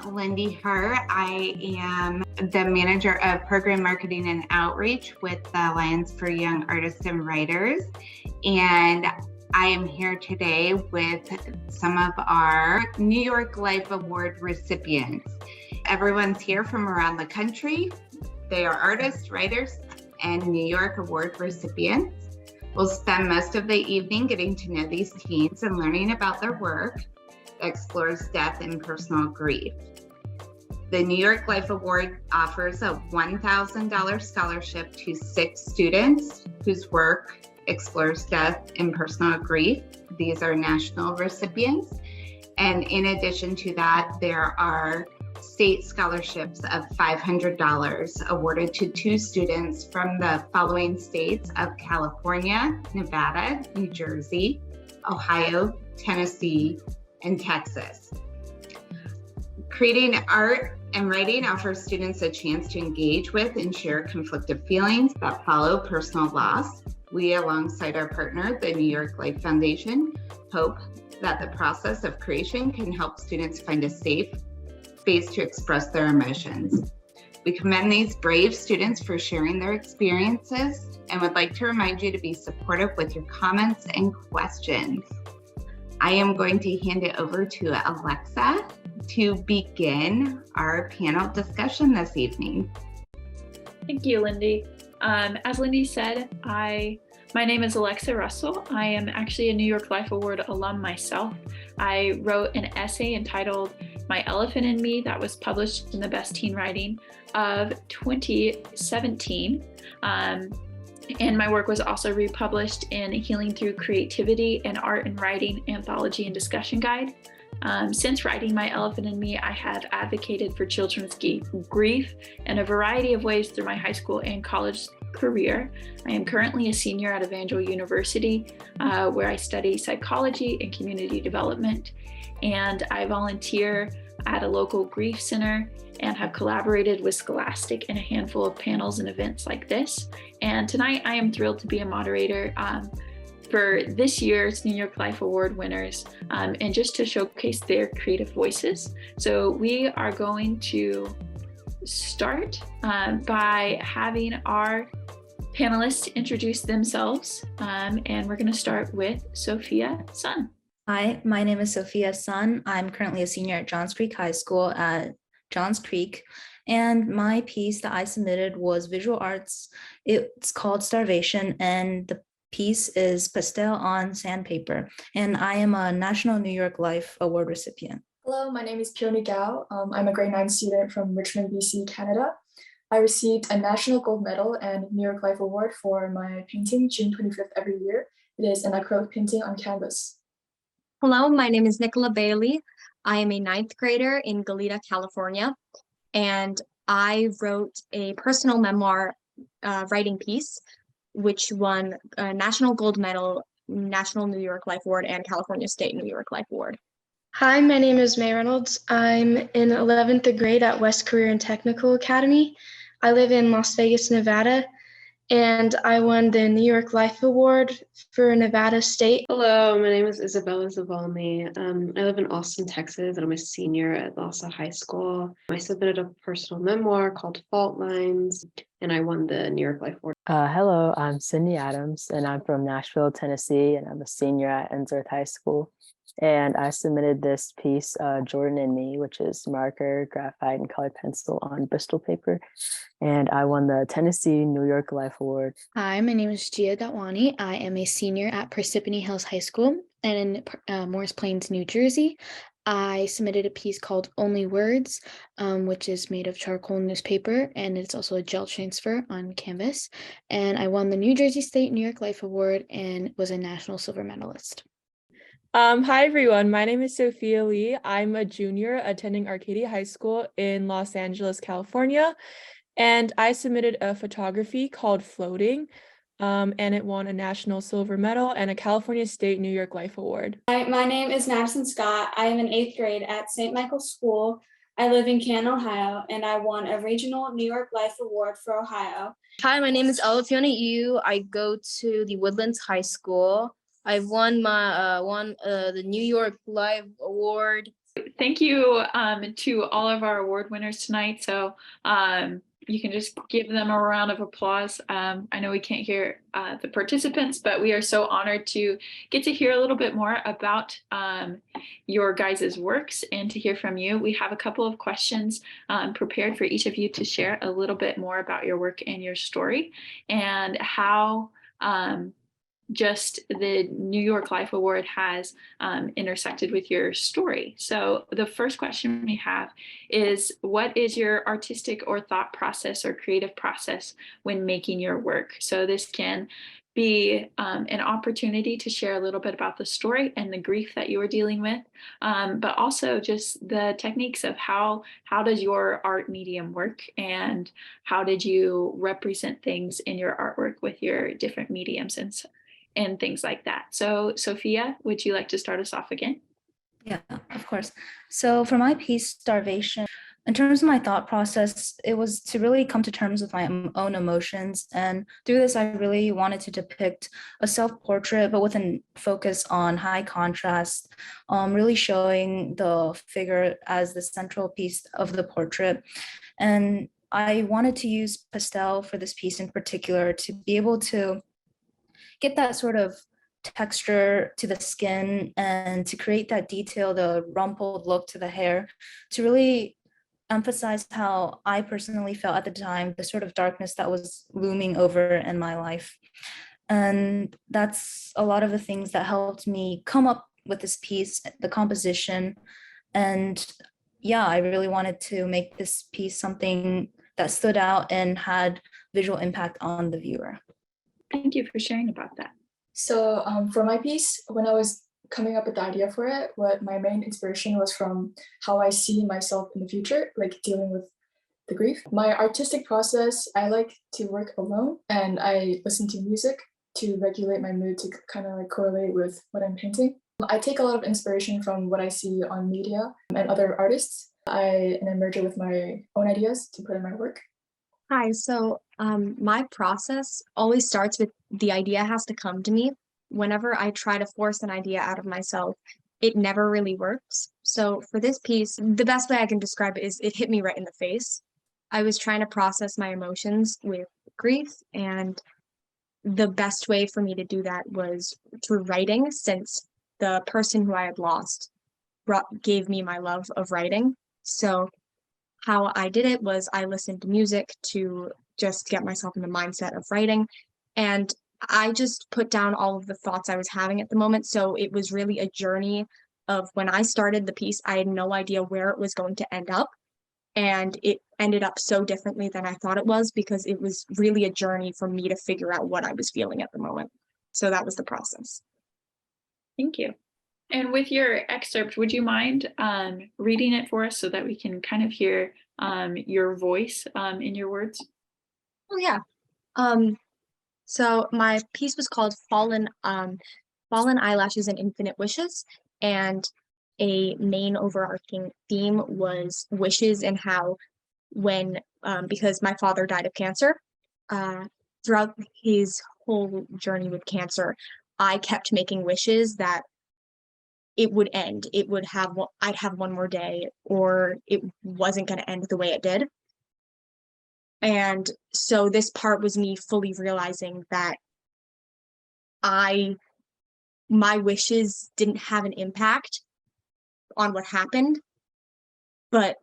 Lindy Hart. I am the manager of program marketing and outreach with the Alliance for Young Artists and Writers. And I am here today with some of our New York Life Award recipients. Everyone's here from around the country. They are artists, writers, and New York Award recipients. We'll spend most of the evening getting to know these teens and learning about their work that explores death and personal grief. The New York Life Award offers a $1,000 scholarship to 6 students whose work explores death and personal grief. These are national recipients. And in addition to that, there are state scholarships of $500 awarded to 2 students from the following states of California, Nevada, New Jersey, Ohio, Tennessee, and Texas. Creating art and writing offers students a chance to engage with and share conflicted feelings that follow personal loss. We, alongside our partner, the New York Life Foundation, hope that the process of creation can help students find a safe space to express their emotions. We commend these brave students for sharing their experiences and would like to remind you to be supportive with your comments and questions. I am going to hand it over to Alexa to begin our panel discussion this evening. Thank you, Lindy. As Lindy said, my name is Alexa Russell. I am actually a New York Life Award alum myself. I wrote an essay entitled My Elephant in Me that was published in the Best Teen Writing of 2017. And my work was also republished in Healing Through Creativity and Art and Writing Anthology and Discussion Guide. Since writing My Elephant in Me, I have advocated for children's grief in a variety of ways through my high school and college career. I am currently a senior at Evangel University, where I study psychology and community development, and I volunteer at a local grief center and have collaborated with Scholastic in a handful of panels and events like this. And tonight I am thrilled to be a moderator for this year's New York Life Award winners, and just to showcase their creative voices. So we are going to start by having our panelists introduce themselves, and we're going to start with Sophia Sun. Hi, my name is Sophia Sun. I'm currently a senior at Johns Creek High School at Johns Creek, and my piece that I submitted was visual arts. It's called Starvation, and the piece is pastel on sandpaper, and I am a National New York Life Award recipient. Hello, my name is Peony Gao. I'm a grade 9 student from Richmond, BC, Canada. I received a National Gold Medal and New York Life Award for my painting June 25th every year. It is an acrylic painting on canvas. Hello, my name is Nicola Bailey. I am a 9th grader in Goleta, California, and I wrote a personal memoir writing piece, which won a National Gold Medal, National New York Life Award, and California State New York Life Award. Hi, my name is May Reynolds. I'm in 11th grade at West Career and Technical Academy. I live in Las Vegas, Nevada, and I won the New York Life Award for Nevada State. Hello, my name is Isabella Zavalny. I live in Austin, Texas, and I'm a senior at Lhasa High School. I submitted a personal memoir called Fault Lines, and I won the New York Life Award. Hello, I'm Cindy Adams, and I'm from Nashville, Tennessee, and I'm a senior at Ensworth High School. And I submitted this piece, Jordan and Me, which is marker, graphite, and colored pencil on Bristol paper. And I won the Tennessee New York Life Award. Hi, my name is Gia Datwani. I am a senior at Parsippany Hills High School in Morris Plains, New Jersey. I submitted a piece called Only Words, which is made of charcoal newspaper, and it's also a gel transfer on canvas. And I won the New Jersey State New York Life Award and was a national silver medalist. Hi, everyone. My name is Sophia Lee. I'm a junior attending Arcadia High School in Los Angeles, California, and I submitted a photography called Floating, and it won a National Silver Medal and a California State New York Life Award. Hi, my name is Madison Scott. I am in 8th grade at St. Michael's School. I live in Canton, Ohio, and I won a regional New York Life Award for Ohio. Hi, my name is Ella Fiona Yu. I go to the Woodlands High School. I've won the New York Life Award thank you to all of our award winners tonight. So you can just give them a round of applause. I know we can't hear the participants, but we are so honored to get to hear a little bit more about your guys' works and to hear from you. We have a couple of questions prepared for each of you to share a little bit more about your work and your story and how just the New York Life Award has intersected with your story. So the first question we have is, what is your artistic or thought process or creative process when making your work? So this can be an opportunity to share a little bit about the story and the grief that you were dealing with, but also just the techniques of how does your art medium work and how did you represent things in your artwork with your different mediums and things like that. So Sophia, would you like to start us off again? Yeah, of course. So for my piece, Starvation, in terms of my thought process, it was to really come to terms with my own emotions. And through this, I really wanted to depict a self-portrait, but with a focus on high contrast, really showing the figure as the central piece of the portrait. And I wanted to use pastel for this piece in particular to be able to get that sort of texture to the skin and to create that detail, the rumpled look to the hair, to really emphasize how I personally felt at the time, the sort of darkness that was looming over in my life. And that's a lot of the things that helped me come up with this piece, the composition. And yeah, I really wanted to make this piece something that stood out and had visual impact on the viewer. Thank you for sharing about that. So for my piece, when I was coming up with the idea for it, what my main inspiration was from how I see myself in the future, like dealing with the grief. My artistic process, I like to work alone and I listen to music to regulate my mood to kind of like correlate with what I'm painting. I take a lot of inspiration from what I see on media and other artists. I merge it with my own ideas to put in my work. Hi, so my process always starts with the idea has to come to me. Whenever I try to force an idea out of myself, it never really works. So for this piece, the best way I can describe it is it hit me right in the face. I was trying to process my emotions with grief, and the best way for me to do that was through writing, since the person who I had lost gave me my love of writing. So how I did it was I listened to music to just get myself in the mindset of writing. And I just put down all of the thoughts I was having at the moment. So it was really a journey of when I started the piece, I had no idea where it was going to end up. And it ended up so differently than I thought it was because it was really a journey for me to figure out what I was feeling at the moment. So that was the process. Thank you. And with your excerpt, would you mind reading it for us so that we can kind of hear your voice in your words? Oh, yeah. So my piece was called Fallen Eyelashes and Infinite Wishes. And a main overarching theme was wishes and how when, because my father died of cancer, throughout his whole journey with cancer, I kept making wishes that it would end. It would have, I'd have one more day, or it wasn't going to end the way it did. And so this part was me fully realizing that my wishes didn't have an impact on what happened, but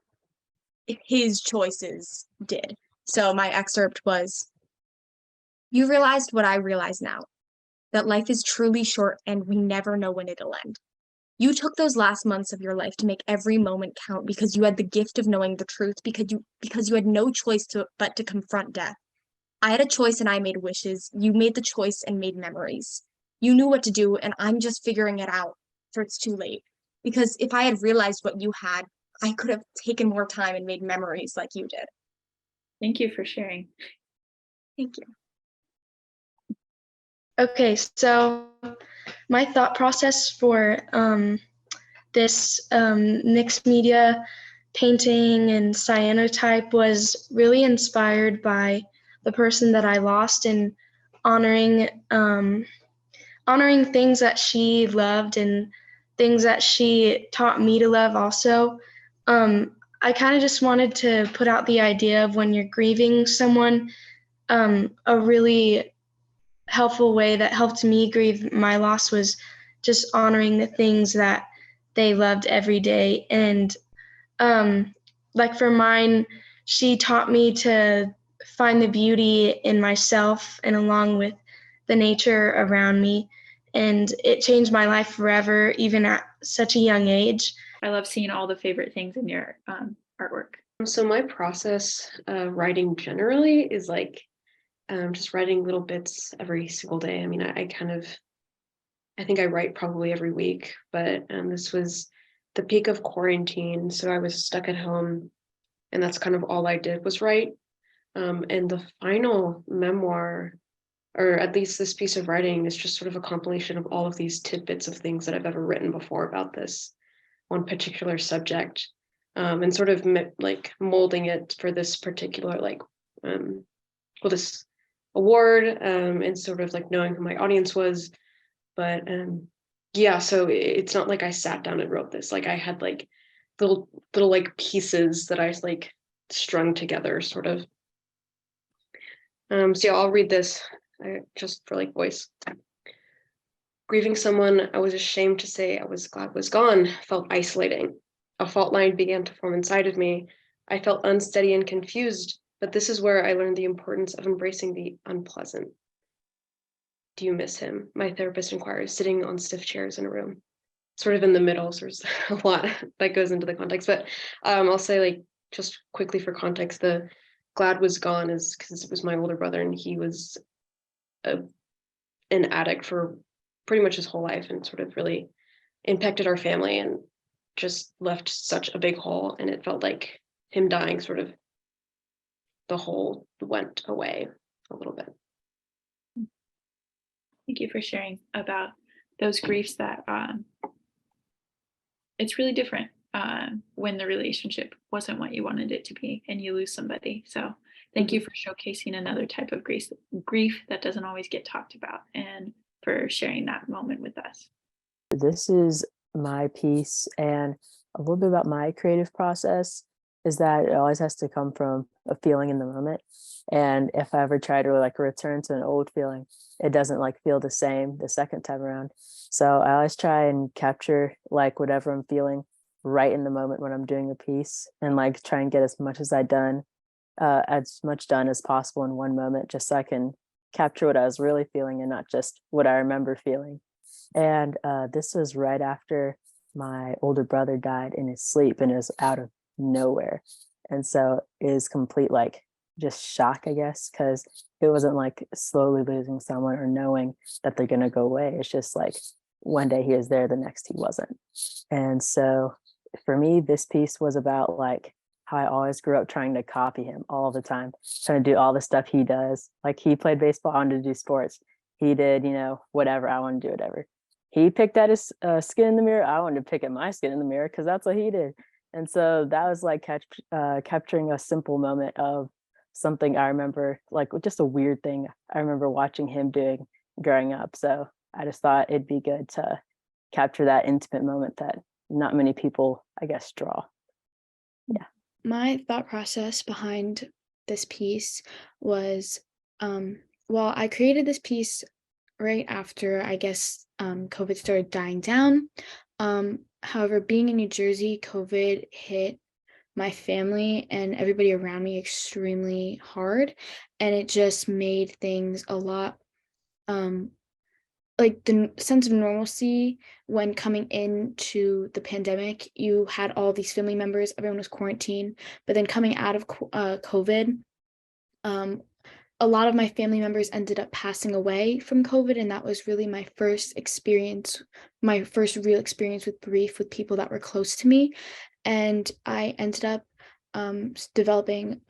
his choices did. So my excerpt was, "You realized what I realize now, that life is truly short and we never know when it'll end. You took those last months of your life to make every moment count because you had the gift of knowing the truth, because you had no choice but to confront death. I had a choice and I made wishes. You made the choice and made memories. You knew what to do and I'm just figuring it out, for it's too late. Because if I had realized what you had, I could have taken more time and made memories like you did." Thank you for sharing. Thank you. Okay, so my thought process for this mixed media painting and cyanotype was really inspired by the person that I lost and honoring things that she loved and things that she taught me to love also. I kind of just wanted to put out the idea of when you're grieving someone, a really helpful way that helped me grieve my loss was just honoring the things that they loved every day. And like for mine, she taught me to find the beauty in myself and along with the nature around me. And it changed my life forever, even at such a young age. I love seeing all the favorite things in your artwork. So my process writing generally is like just writing little bits every single day. I mean, I think I write probably every week, but this was the peak of quarantine. So I was stuck at home and that's kind of all I did was write. And the final memoir, or at least this piece of writing, is just sort of a compilation of all of these tidbits of things that I've ever written before about this one particular subject, and sort of like molding it for this particular this award, and sort of like knowing who my audience was. But yeah, so it's not like I sat down and wrote this. Like I had like little like pieces that I like strung together, sort of. So yeah, I'll read this just for like voice. Grieving someone I was ashamed to say I was glad was gone felt isolating. A fault line began to form inside of me. I felt unsteady and confused, but this is where I learned the importance of embracing the unpleasant. Do you miss him? My therapist inquires, sitting on stiff chairs in a room. Sort of in the middle, so there's a lot that goes into the context, but I'll say, like, just quickly for context, the glad was gone is because it was my older brother and he was an addict for pretty much his whole life and sort of really impacted our family and just left such a big hole, and it felt like him dying sort of the hole went away a little bit. Thank you for sharing about those griefs that it's really different when the relationship wasn't what you wanted it to be and you lose somebody. So thank you for showcasing another type of grief that doesn't always get talked about, and for sharing that moment with us. This is my piece, and a little bit about my creative process is that it always has to come from a feeling in the moment. And if I ever try to like return to an old feeling, it doesn't like feel the same the second time around. So I always try and capture like whatever I'm feeling right in the moment when I'm doing a piece, and like try and get as much done as possible in one moment, just so I can capture what I was really feeling and not just what I remember feeling. And this was right after my older brother died in his sleep, and it was out of nowhere. And so it is complete like just shock, I guess, because it wasn't like slowly losing someone or knowing that they're going to go away. It's just like one day he was there, the next he wasn't. And so for me, this piece was about like how I always grew up trying to copy him all the time, trying to do all the stuff he does. Like he played baseball, I wanted to do sports. He did, whatever, I want to do whatever. He picked at his skin in the mirror. I wanted to pick at my skin in the mirror because that's what he did. And so that was like capturing a simple moment of something I remember, like just a weird thing I remember watching him doing growing up. So I just thought it'd be good to capture that intimate moment that not many people, I guess, draw. Yeah. My thought process behind this piece was, well, I created this piece right after, I guess, COVID started dying down. However, being in New Jersey, COVID hit my family and everybody around me extremely hard, and it just made things a lot like the sense of normalcy when coming into the pandemic. You had all these family members, everyone was quarantined, but then coming out of COVID, a lot of my family members ended up passing away from COVID, and that was really my first real experience with grief with people that were close to me. And I ended up developing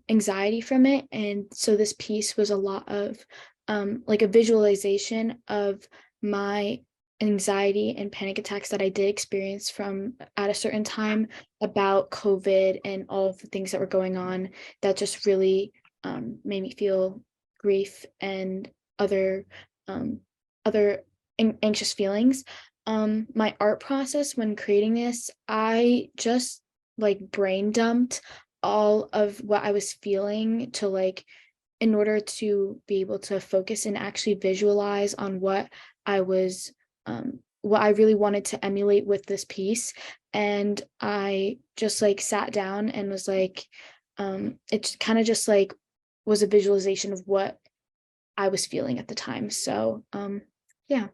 anxiety from it. And so this piece was a lot of like a visualization of my anxiety and panic attacks that I did experience from at a certain time about COVID and all of the things that were going on that just really made me feel grief and other anxious feelings. my art process when creating this, I just like brain dumped all of what I was feeling to like in order to be able to focus and actually visualize on what I really wanted to emulate with this piece. And I just like sat down and was like, it kind of just like was a visualization of what I was feeling at the time. So yeah.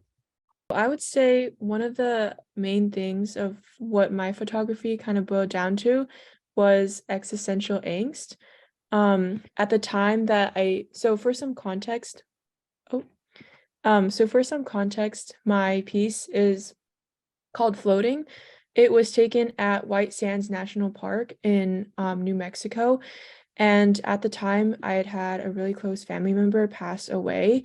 I would say one of the main things of what my photography kind of boiled down to was existential angst. At the time that so for some context, my piece is called Floating. It was taken at White Sands National Park in New Mexico. And at the time, I had had a really close family member pass away.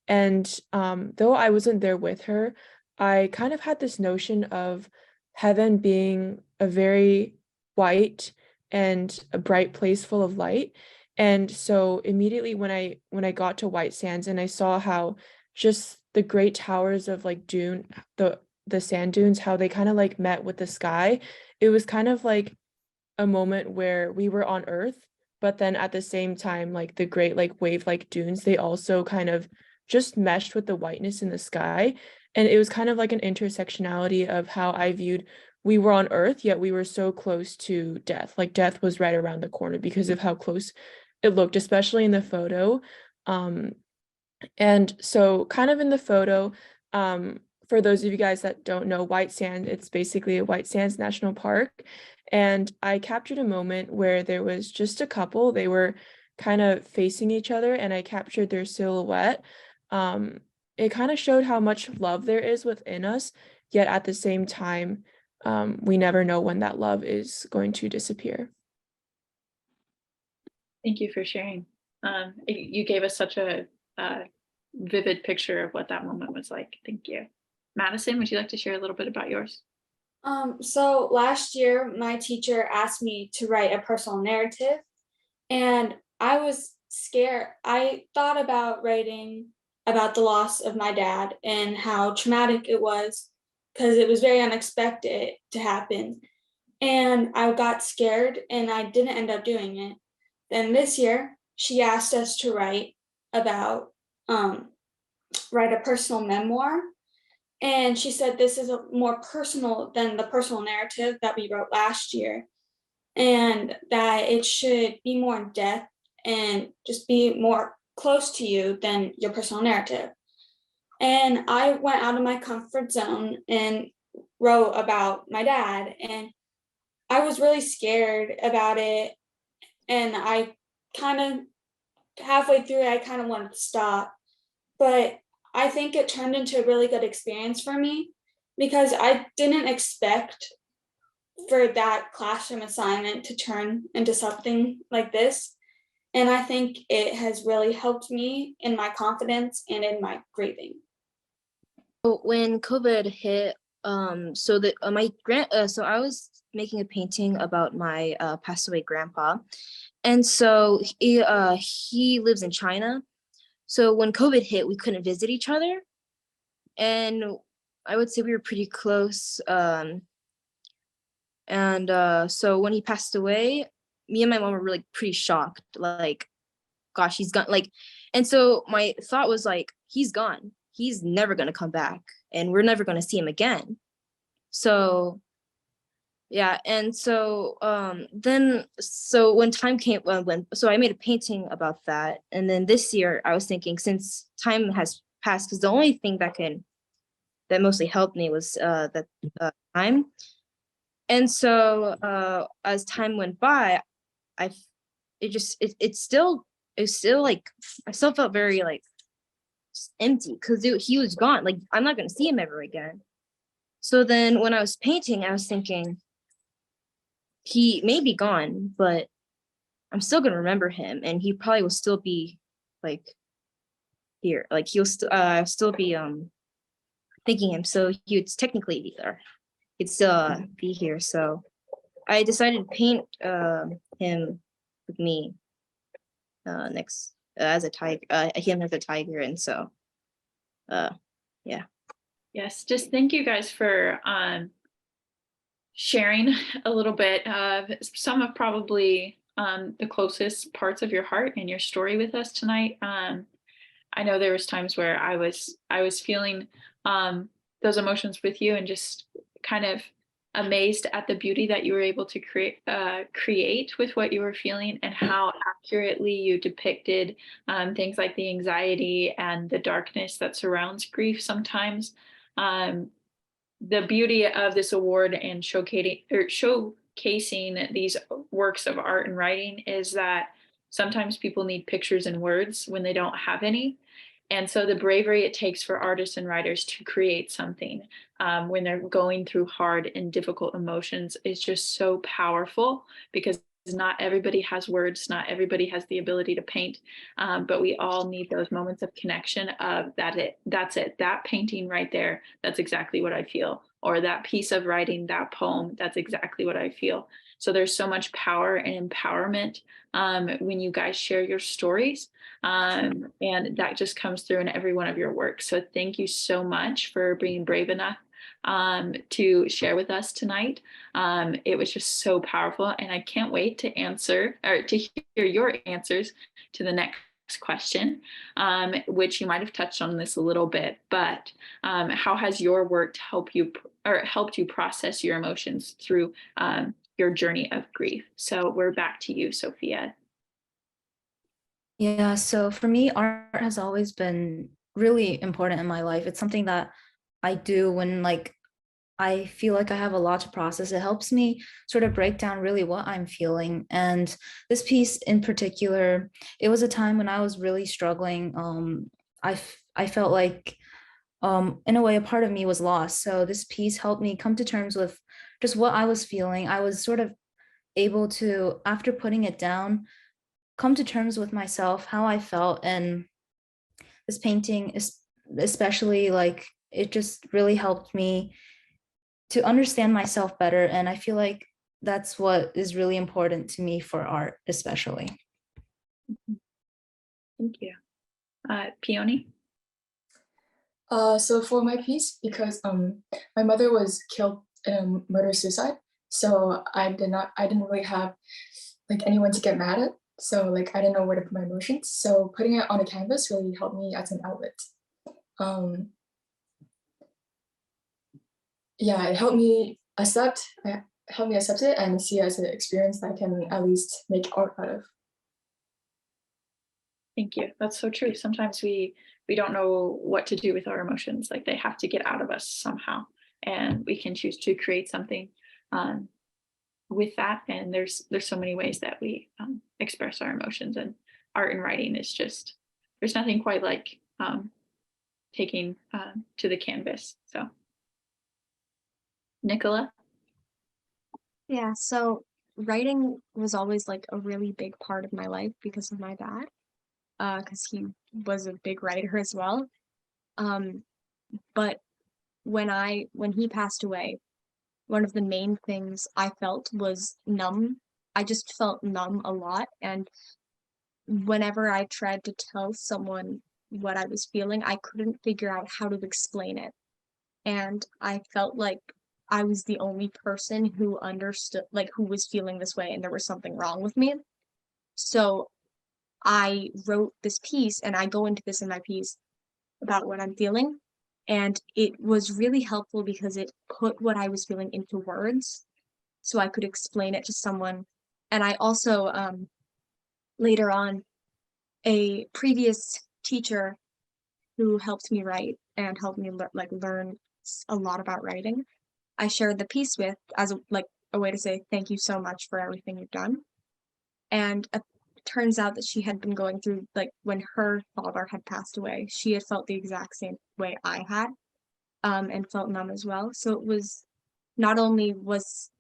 And though I wasn't there with her, I kind of had this notion of heaven being a very white and a bright place full of light. And so immediately when I got to White Sands and I saw how just the great towers of like the sand dunes, how they kind of like met with the sky, it was kind of like a moment where we were on Earth, but then at the same time, like the great like wave like dunes, they also kind of just meshed with the whiteness in the sky. And it was kind of like an intersectionality of how I viewed we were on Earth, yet we were so close to death. Like death was right around the corner because of how close it looked, especially in the photo. Um, and so kind of in the photo, for those of you guys that don't know, White Sand, it's basically a White Sands National Park. And I captured a moment where there was just a couple, they were kind of facing each other and I captured their silhouette. It kind of showed how much love there is within us, yet at the same time, we never know when that love is going to disappear. Thank you for sharing. You gave us such a vivid picture of what that moment was like. Thank you. Madison, would you like to share a little bit about yours? So last year, my teacher asked me to write a personal narrative, and I was scared. I thought about writing about the loss of my dad and how traumatic it was because it was very unexpected to happen. And I got scared and I didn't end up doing it. Then this year, she asked us to about write a personal memoir. And she said this is more personal than the personal narrative that we wrote last year, and that it should be more in depth and just be more close to you than your personal narrative. And I went out of my comfort zone and wrote about my dad, and I was really scared about it. And I kind of halfway through it, I kind of wanted to stop. But I think it turned into a really good experience for me because I didn't expect for that classroom assignment to turn into something like this. And I think it has really helped me in my confidence and in my grieving. When COVID hit, so that so I was making a painting about my passed away grandpa, and so he lives in China. So when COVID hit, we couldn't visit each other, and I would say we were pretty close. And so when he passed away, me and my mom were really pretty shocked. Like, gosh, he's gone. Like, and so my thought was like, he's gone. He's never gonna come back, and we're never gonna see him again. So yeah, and so so when time came, so I made a painting about that, and then this year I was thinking, since time has passed, because the only thing that mostly helped me was that time. And so as time went by, I it's still like I still felt very like empty because he was gone. Like, I'm not gonna see him ever again. So then when I was painting, I was thinking, he may be gone, but I'm still gonna remember him, and he probably will still be like here. Like, he'll still be thinking him. So he would technically be there. He'd still be here. So I decided to paint him with me next as a tiger, him as a tiger, and so yeah. Yes, just thank you guys for sharing a little bit of some of probably the closest parts of your heart and your story with us tonight. I know there was times where I was feeling those emotions with you and just kind of amazed at the beauty that you were able to create with what you were feeling and how accurately you depicted things like the anxiety and the darkness that surrounds grief sometimes. Um, the beauty of this award and showcasing these works of art and writing is that sometimes people need pictures and words when they don't have any. And so the bravery it takes for artists and writers to create something when they're going through hard and difficult emotions is just so powerful, because not everybody has words, not everybody has the ability to paint, but we all need those moments of connection of that's it, that painting right there, that's exactly what I feel, or that piece of writing, that poem, that's exactly what I feel. So there's so much power and empowerment when you guys share your stories. And that just comes through in every one of your work. So thank you so much for being brave enough to share with us tonight. It was just so powerful, and I can't wait to answer or to hear your answers to the next question, which you might have touched on this a little bit, but how has your work helped you process your emotions through your journey of grief? So we're back to you, Sophia. Yeah, so for me, art has always been really important in my life. It's something that I do when I feel like I have a lot to process. It helps me sort of break down really what I'm feeling. And this piece in particular, it was a time when I was really struggling. I felt like in a way a part of me was lost. So this piece helped me come to terms with just what I was feeling. I was sort of able to, after putting it down, come to terms with myself, how I felt. And this painting is especially it just really helped me to understand myself better. And I feel like that's what is really important to me for art, especially. Thank you. Peony? So for my piece, because my mother was killed in a murder suicide, so I didn't really have anyone to get mad at. So I didn't know where to put my emotions. So putting it on a canvas really helped me as an outlet. Yeah, it helped me accept it and see it as an experience that I can at least make art out of. Thank you. That's so true. Sometimes we don't know what to do with our emotions. Like they have to get out of us somehow, and we can choose to create something with that. And there's so many ways that we express our emotions, and art and writing is just, there's nothing quite like taking to the canvas. So, Nicola? Yeah, so writing was always like a really big part of my life because of my dad, because he was a big writer as well. But when he passed away, one of the main things I felt was numb. I just felt numb a lot, and whenever I tried to tell someone what I was feeling, I couldn't figure out how to explain it. And I felt like I was the only person who understood, like, who was feeling this way, and there was something wrong with me. So I wrote this piece, and I go into this in my piece about what I'm feeling. And it was really helpful because it put what I was feeling into words so I could explain it to someone. And I also, later on, a previous teacher who helped me write and helped me learn a lot about writing, I shared the piece with as a way to say thank you so much for everything you've done. And it turns out that she had been going through, like, when her father had passed away, she had felt the exact same way I had, and felt numb as well. So it was, not only was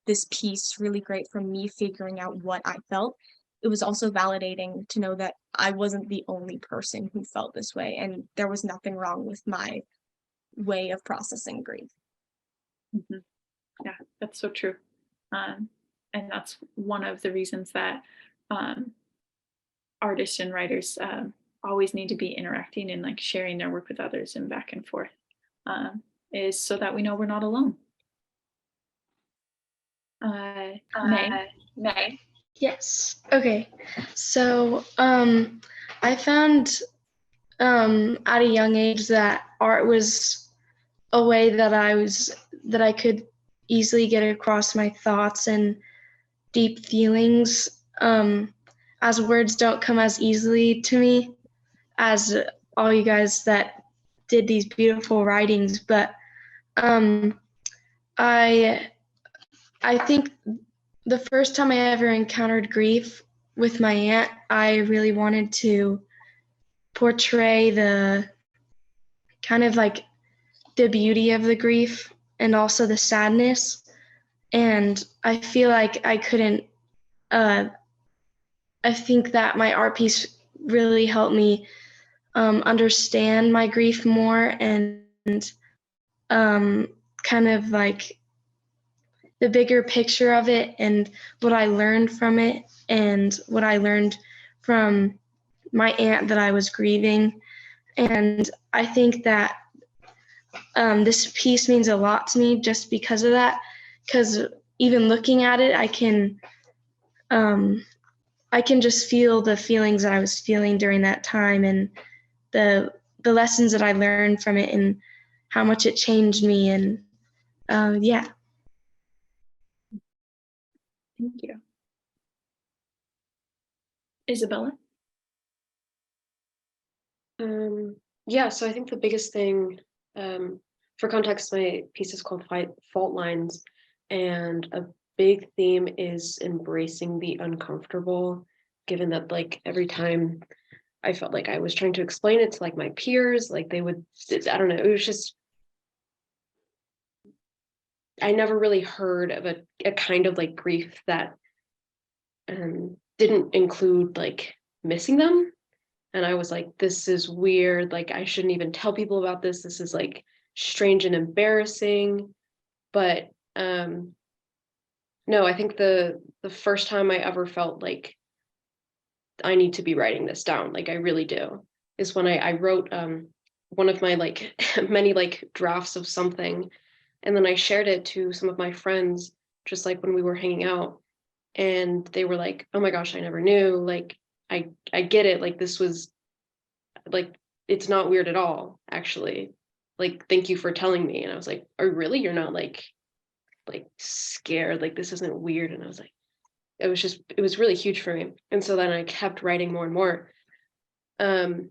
this piece really great for me figuring out what I felt, it was also validating to know that I wasn't the only person who felt this way, and there was nothing wrong with my way of processing grief. Mm-hmm. Yeah, that's so true. And that's one of the reasons that artists and writers always need to be interacting and like sharing their work with others and back and forth. is so that we know we're not alone. May. May. Yes. Okay. So I found at a young age that art was a way that I could easily get across my thoughts and deep feelings, as words don't come as easily to me as all you guys that did these beautiful writings. But I think the first time I ever encountered grief with my aunt, I really wanted to portray the kind of like the beauty of the grief and also the sadness. And I feel like I couldn't, I think that my art piece really helped me understand my grief more and kind of like the bigger picture of it and what I learned from it and what I learned from my aunt that I was grieving. And I think that this piece means a lot to me just because of that. Because even looking at it, I can just feel the feelings that I was feeling during that time and the lessons that I learned from it and how much it changed me. And yeah. Thank you. Isabella? Yeah, so I think the biggest thing, for context, my piece is called Fault Lines, and a big theme is embracing the uncomfortable, given that like every time I felt like I was trying to explain it to like my peers, like they would, I don't know, it was just, I never really heard of a kind of like grief that didn't include like missing them. And I was like, this is weird. Like, I shouldn't even tell people about this. This is like strange and embarrassing. But no, I think the first time I ever felt like I need to be writing this down, like I really do, is when I wrote one of my like many like drafts of something. And then I shared it to some of my friends, just like when we were hanging out. And they were like, oh my gosh, I never knew. Like, I get it. Like, this was like, it's not weird at all, actually. Like, thank you for telling me. And I was like, oh, really? You're not like scared? Like, this isn't weird? And I was like, it was really huge for me. And so then I kept writing more and more. And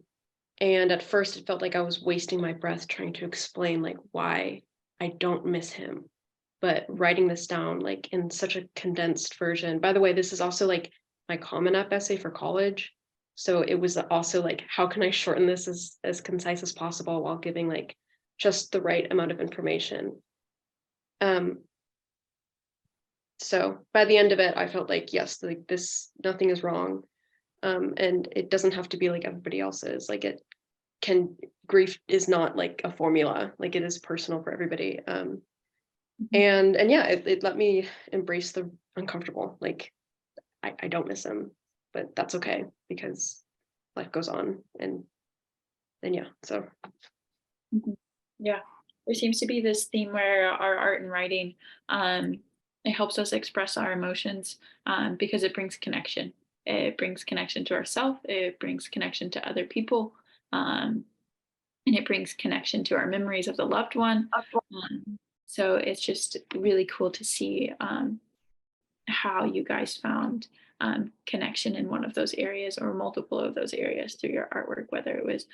at first it felt like I was wasting my breath trying to explain like why I don't miss him. But writing this down like in such a condensed version. By the way, this is also like my Common App essay for college. So it was also like, how can I shorten this as concise as possible while giving like just the right amount of information? So by the end of it, I felt like, yes, like this, nothing is wrong. And it doesn't have to be like everybody else's. Like grief is not like a formula, like it is personal for everybody. And yeah, it let me embrace the uncomfortable. Like I don't miss him, but that's okay because life goes on. And yeah, so. Yeah, there seems to be this theme where our art and writing, it helps us express our emotions because it brings connection. It brings connection to ourselves. It brings connection to other people. And it brings connection to our memories of the loved one. So it's just really cool to see how you guys found connection in one of those areas or multiple of those areas through your artwork, whether it was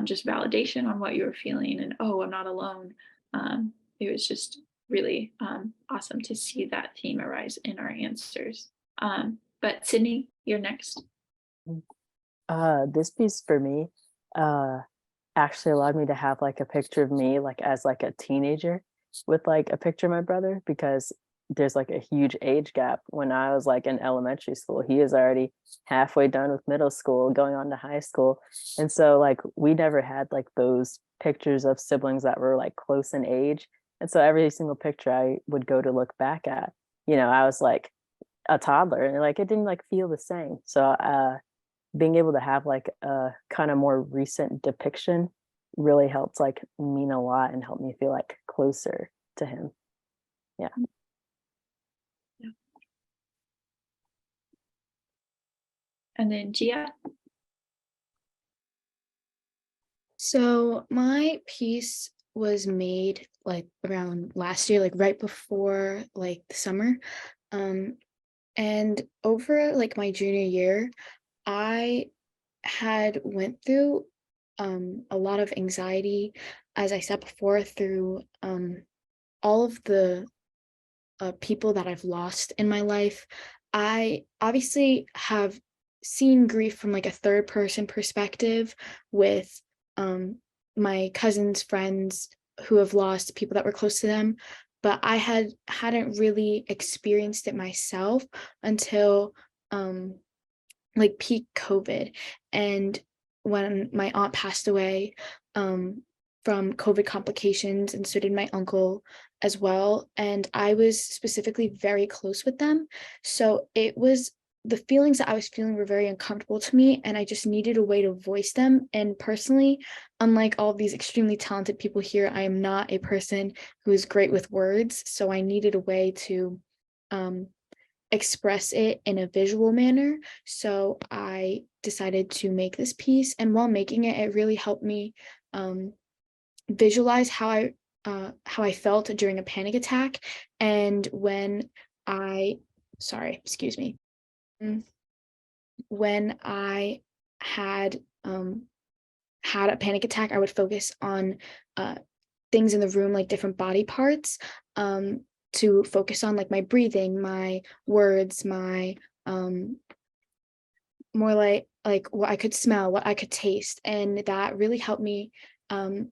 just validation on what you were feeling and, oh, I'm not alone. It was just really awesome to see that theme arise in our answers. But Sydney, you're next. This piece for me actually allowed me to have like a picture of me like as like a teenager with like a picture of my brother, because there's like a huge age gap. When I was like in elementary school, he is already halfway done with middle school, going on to high school. And so like we never had like those pictures of siblings that were like close in age. And so every single picture I would go to look back at, I was like a toddler and like it didn't like feel the same. So being able to have like a kind of more recent depiction really helped like mean a lot and helped me feel like closer to him. Yeah. And then Gia. So my piece was made like around last year, like right before like the summer. And over like my junior year, I had went through a lot of anxiety, as I said before, through all of the people that I've lost in my life. I obviously have seen grief from like a third person perspective with my cousins, friends who have lost people that were close to them, but I hadn't really experienced it myself until like peak COVID. And when my aunt passed away from COVID complications, and so did my uncle as well. And I was specifically very close with them. So it was the feelings that I was feeling were very uncomfortable to me, and I just needed a way to voice them. And personally, unlike all these extremely talented people here, I am not a person who is great with words. So I needed a way to express it in a visual manner. So I decided to make this piece, and while making it, it really helped me visualize how I felt during a panic attack, and when I, sorry, excuse me, when I had a panic attack, I would focus on things in the room, like different body parts, to focus on like my breathing, my words, my more like what I could smell, what I could taste. And that really helped me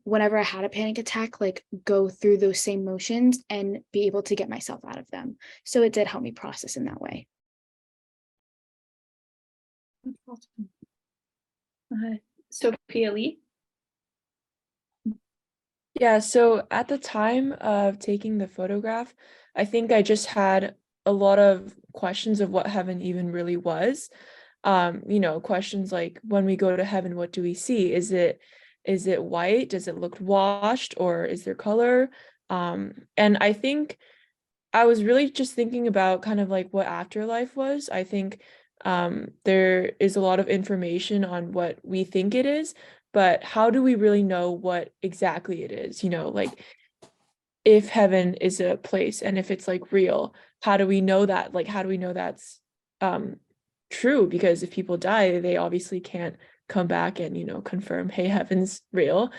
whenever I had a panic attack, like go through those same motions and be able to get myself out of them. So it did help me process in that way. That's awesome. Sophia Lee. Yeah, so at the time of taking the photograph, I think I just had a lot of questions of what heaven even really was. Questions like, when we go to heaven, what do we see? Is it white? Does it look washed, or is there color? And I think I was really just thinking about kind of like what afterlife was. I think there is a lot of information on what we think it is, but how do we really know what exactly it is? Like, if heaven is a place and if it's like real, how do we know that? Like, how do we know that's true? Because if people die, they obviously can't come back and confirm, hey, heaven's real.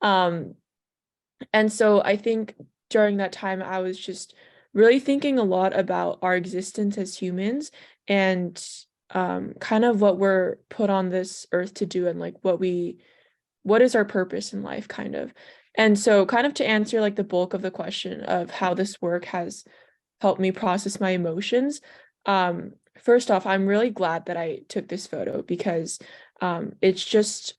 And so I think during that time, I was just really thinking a lot about our existence as humans, and kind of what we're put on this earth to do, and like what is our purpose in life, kind of. And so kind of to answer like the bulk of the question of how this work has helped me process my emotions, first off, I'm really glad that I took this photo, because it's just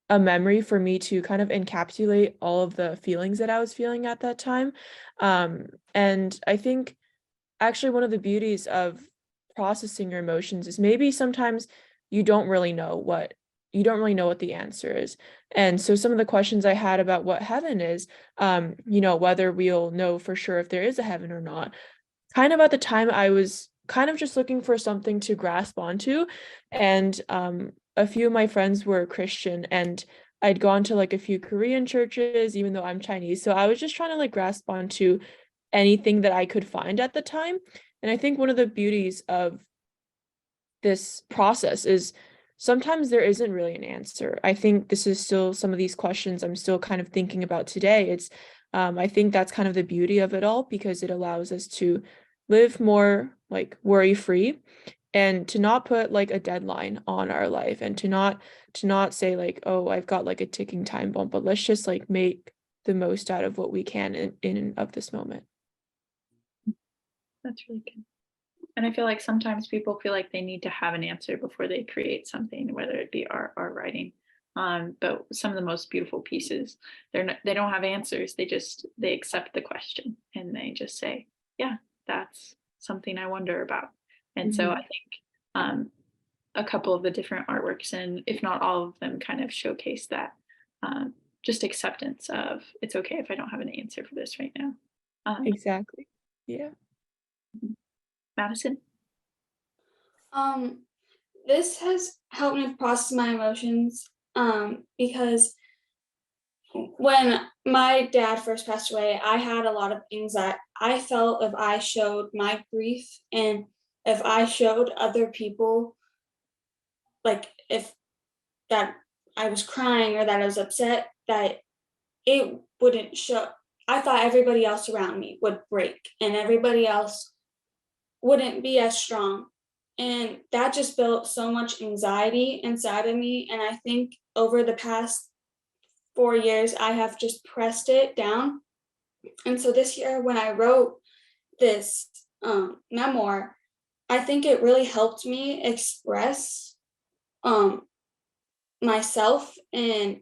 a memory for me to kind of encapsulate all of the feelings that I was feeling at that time. And I think actually one of the beauties of processing your emotions is maybe sometimes you don't really know what the answer is. And so some of the questions I had about what heaven is, whether we'll know for sure if there is a heaven or not, kind of at the time I was kind of just looking for something to grasp onto. And a few of my friends were Christian, and I'd gone to like a few Korean churches, even though I'm Chinese. So I was just trying to like grasp onto anything that I could find at the time. And I think one of the beauties of this process is sometimes there isn't really an answer. I think this is still some of these questions I'm still kind of thinking about today. It's I think that's kind of the beauty of it all, because it allows us to live more like worry-free, and to not put like a deadline on our life, and to not say like, oh, I've got like a ticking time bomb, but let's just like make the most out of what we can in and of this moment. That's really good. And I feel like sometimes people feel like they need to have an answer before they create something, whether it be art or writing. But some of the most beautiful pieces, they don't have answers. They accept the question, and they just say, yeah, that's something I wonder about. And so I think a couple of the different artworks, and if not all of them, kind of showcase that just acceptance of it's okay if I don't have an answer for this right now. Exactly. Yeah. Madison? This has helped me process my emotions because when my dad first passed away, I had a lot of anxiety. I felt if I showed my grief and if I showed other people, like if that I was crying or that I was upset, that it wouldn't show. I thought everybody else around me would break and everybody else wouldn't be as strong. And that just built so much anxiety inside of me. And I think over the past 4 years, I have just pressed it down. And so this year, when I wrote this memoir, I think it really helped me express myself and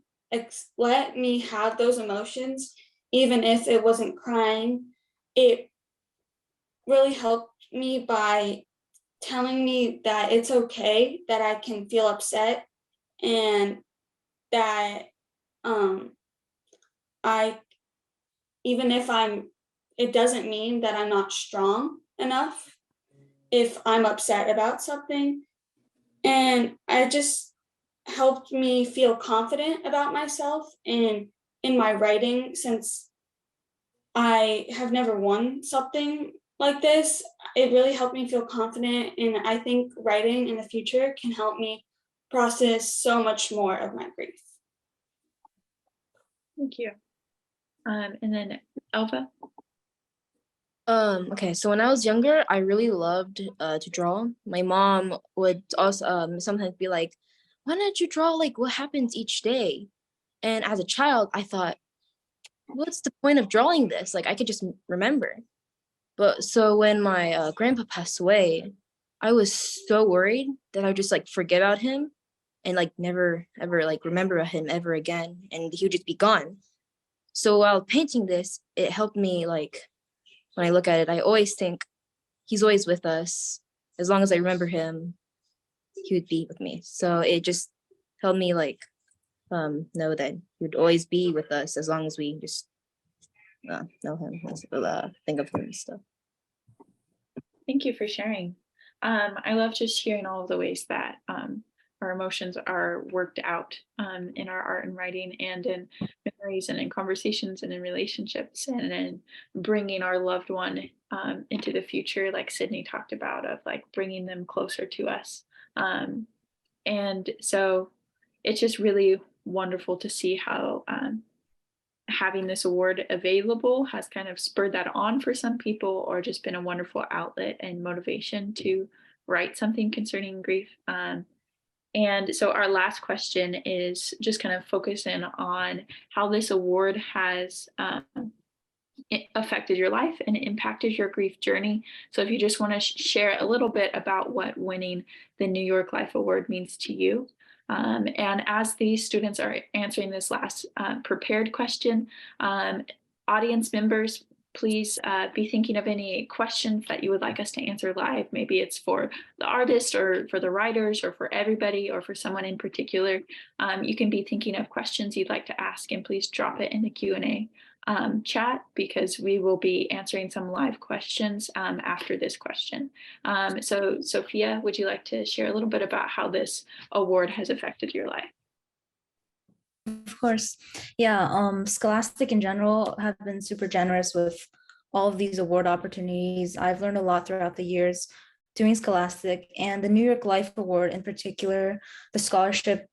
let me have those emotions, even if it wasn't crying. It really helped me by telling me that it's okay that I can feel upset and that I even if it doesn't mean that I'm not strong enough if I'm upset about something. And I just helped me feel confident about myself and in my writing, since I have never won something like this. It really helped me feel confident, and I think writing in the future can help me process so much more of my grief. Thank you. And then Elva? Okay, so when I was younger, I really loved to draw. My mom would also sometimes be like, "Why don't you draw like what happens each day?" And as a child, I thought, "What's the point of drawing this? Like I could just remember." But so when my grandpa passed away, I was so worried that I would just like forget about him and like never ever like remember him ever again, and he would just be gone. So while painting this, it helped me like when I look at it, I always think he's always with us. As long as I remember him, he would be with me. So it just helped me like know that he would always be with us as long as we just know him, think of him and stuff. Thank you for sharing. I love just hearing all of the ways that our emotions are worked out in our art and writing and in memories and in conversations and in relationships and in bringing our loved one into the future, like Sydney talked about, of like bringing them closer to us. And so it's just really wonderful to see how having this award available has kind of spurred that on for some people, or just been a wonderful outlet and motivation to write something concerning grief. And so our last question is just kind of focusing on how this award has affected your life and impacted your grief journey. So if you just want to share a little bit about what winning the New York Life Award means to you. And as these students are answering this last prepared question, audience members, please be thinking of any questions that you would like us to answer live. Maybe it's for the artist or for the writers or for everybody or for someone in particular. You can be thinking of questions you'd like to ask, and please drop it in the Q&A chat, because we will be answering some live questions after this question. So Sophia, would you like to share a little bit about how this award has affected your life? Of course. Yeah, Scholastic in general have been super generous with all of these award opportunities. I've learned a lot throughout the years doing Scholastic, and the New York Life Award in particular, the scholarship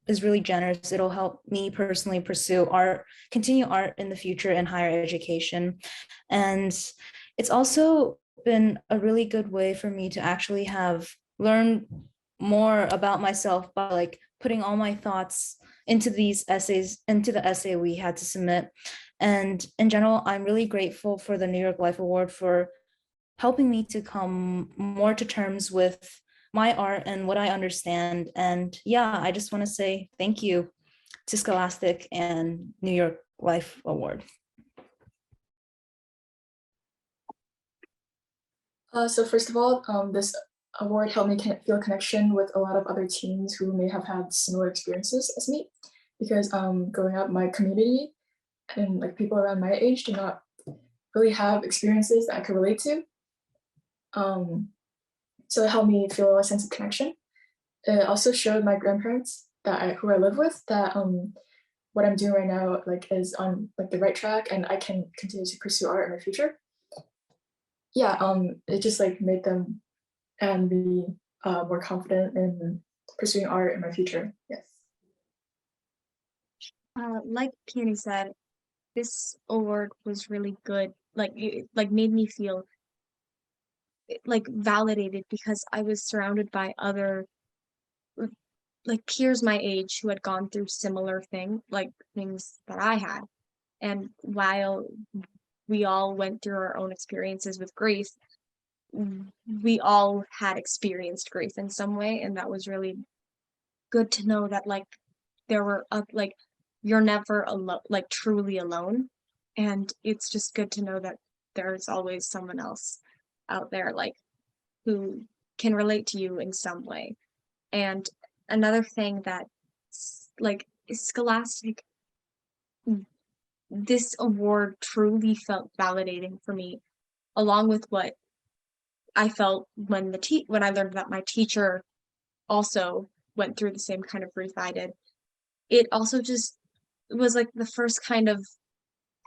is really generous. It'll help me personally pursue art, continue art in the future and higher education. And it's also been a really good way for me to actually have learned more about myself by like putting all my thoughts into these essays, into the essay we had to submit. And in general, I'm really grateful for the New York Life Award for helping me to come more to terms with my art and what I understand. And yeah, I just want to say thank you to Scholastic and New York Life Award. So first of all, this award helped me feel a connection with a lot of other teens who may have had similar experiences as me. because growing up, my community and like people around my age do not really have experiences that I could relate to. So it helped me feel a sense of connection. It also showed my grandparents who I live with that what I'm doing right now like is on like the right track, and I can continue to pursue art in the future. Yeah, it just like made them and be more confident in pursuing art in my future. Yes. Like Peony said, this award was really good. Like it like made me feel like validated because I was surrounded by other like peers my age who had gone through similar things that I had. And while we all went through our own experiences with grief, we all had experienced grief in some way, and that was really good to know that like there were like you're never alone, like truly alone, and it's just good to know that there's always someone else out there like who can relate to you in some way. And another thing that like Scholastic, this award truly felt validating for me, along with what I felt when when I learned that my teacher also went through the same kind of grief I did. It also just was like the first kind of,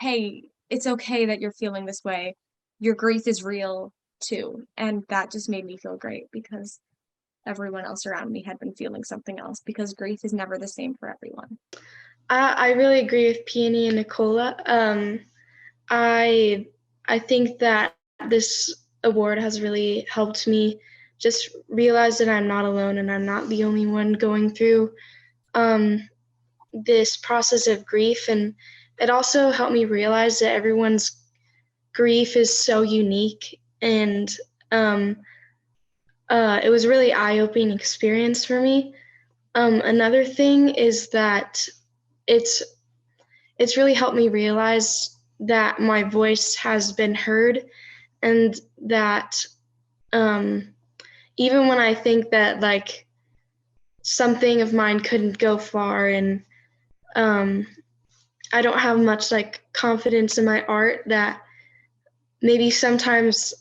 hey, it's okay that you're feeling this way. Your grief is real too. And that just made me feel great because everyone else around me had been feeling something else, because grief is never the same for everyone. I really agree with Peony and Nicola. I think that this award has really helped me just realize that I'm not alone and I'm not the only one going through this process of grief. And it also helped me realize that everyone's grief is so unique, and it was a really eye-opening experience for me. Another thing is that it's really helped me realize that my voice has been heard, and that even when I think that like something of mine couldn't go far, and I don't have much like confidence in my art, that maybe sometimes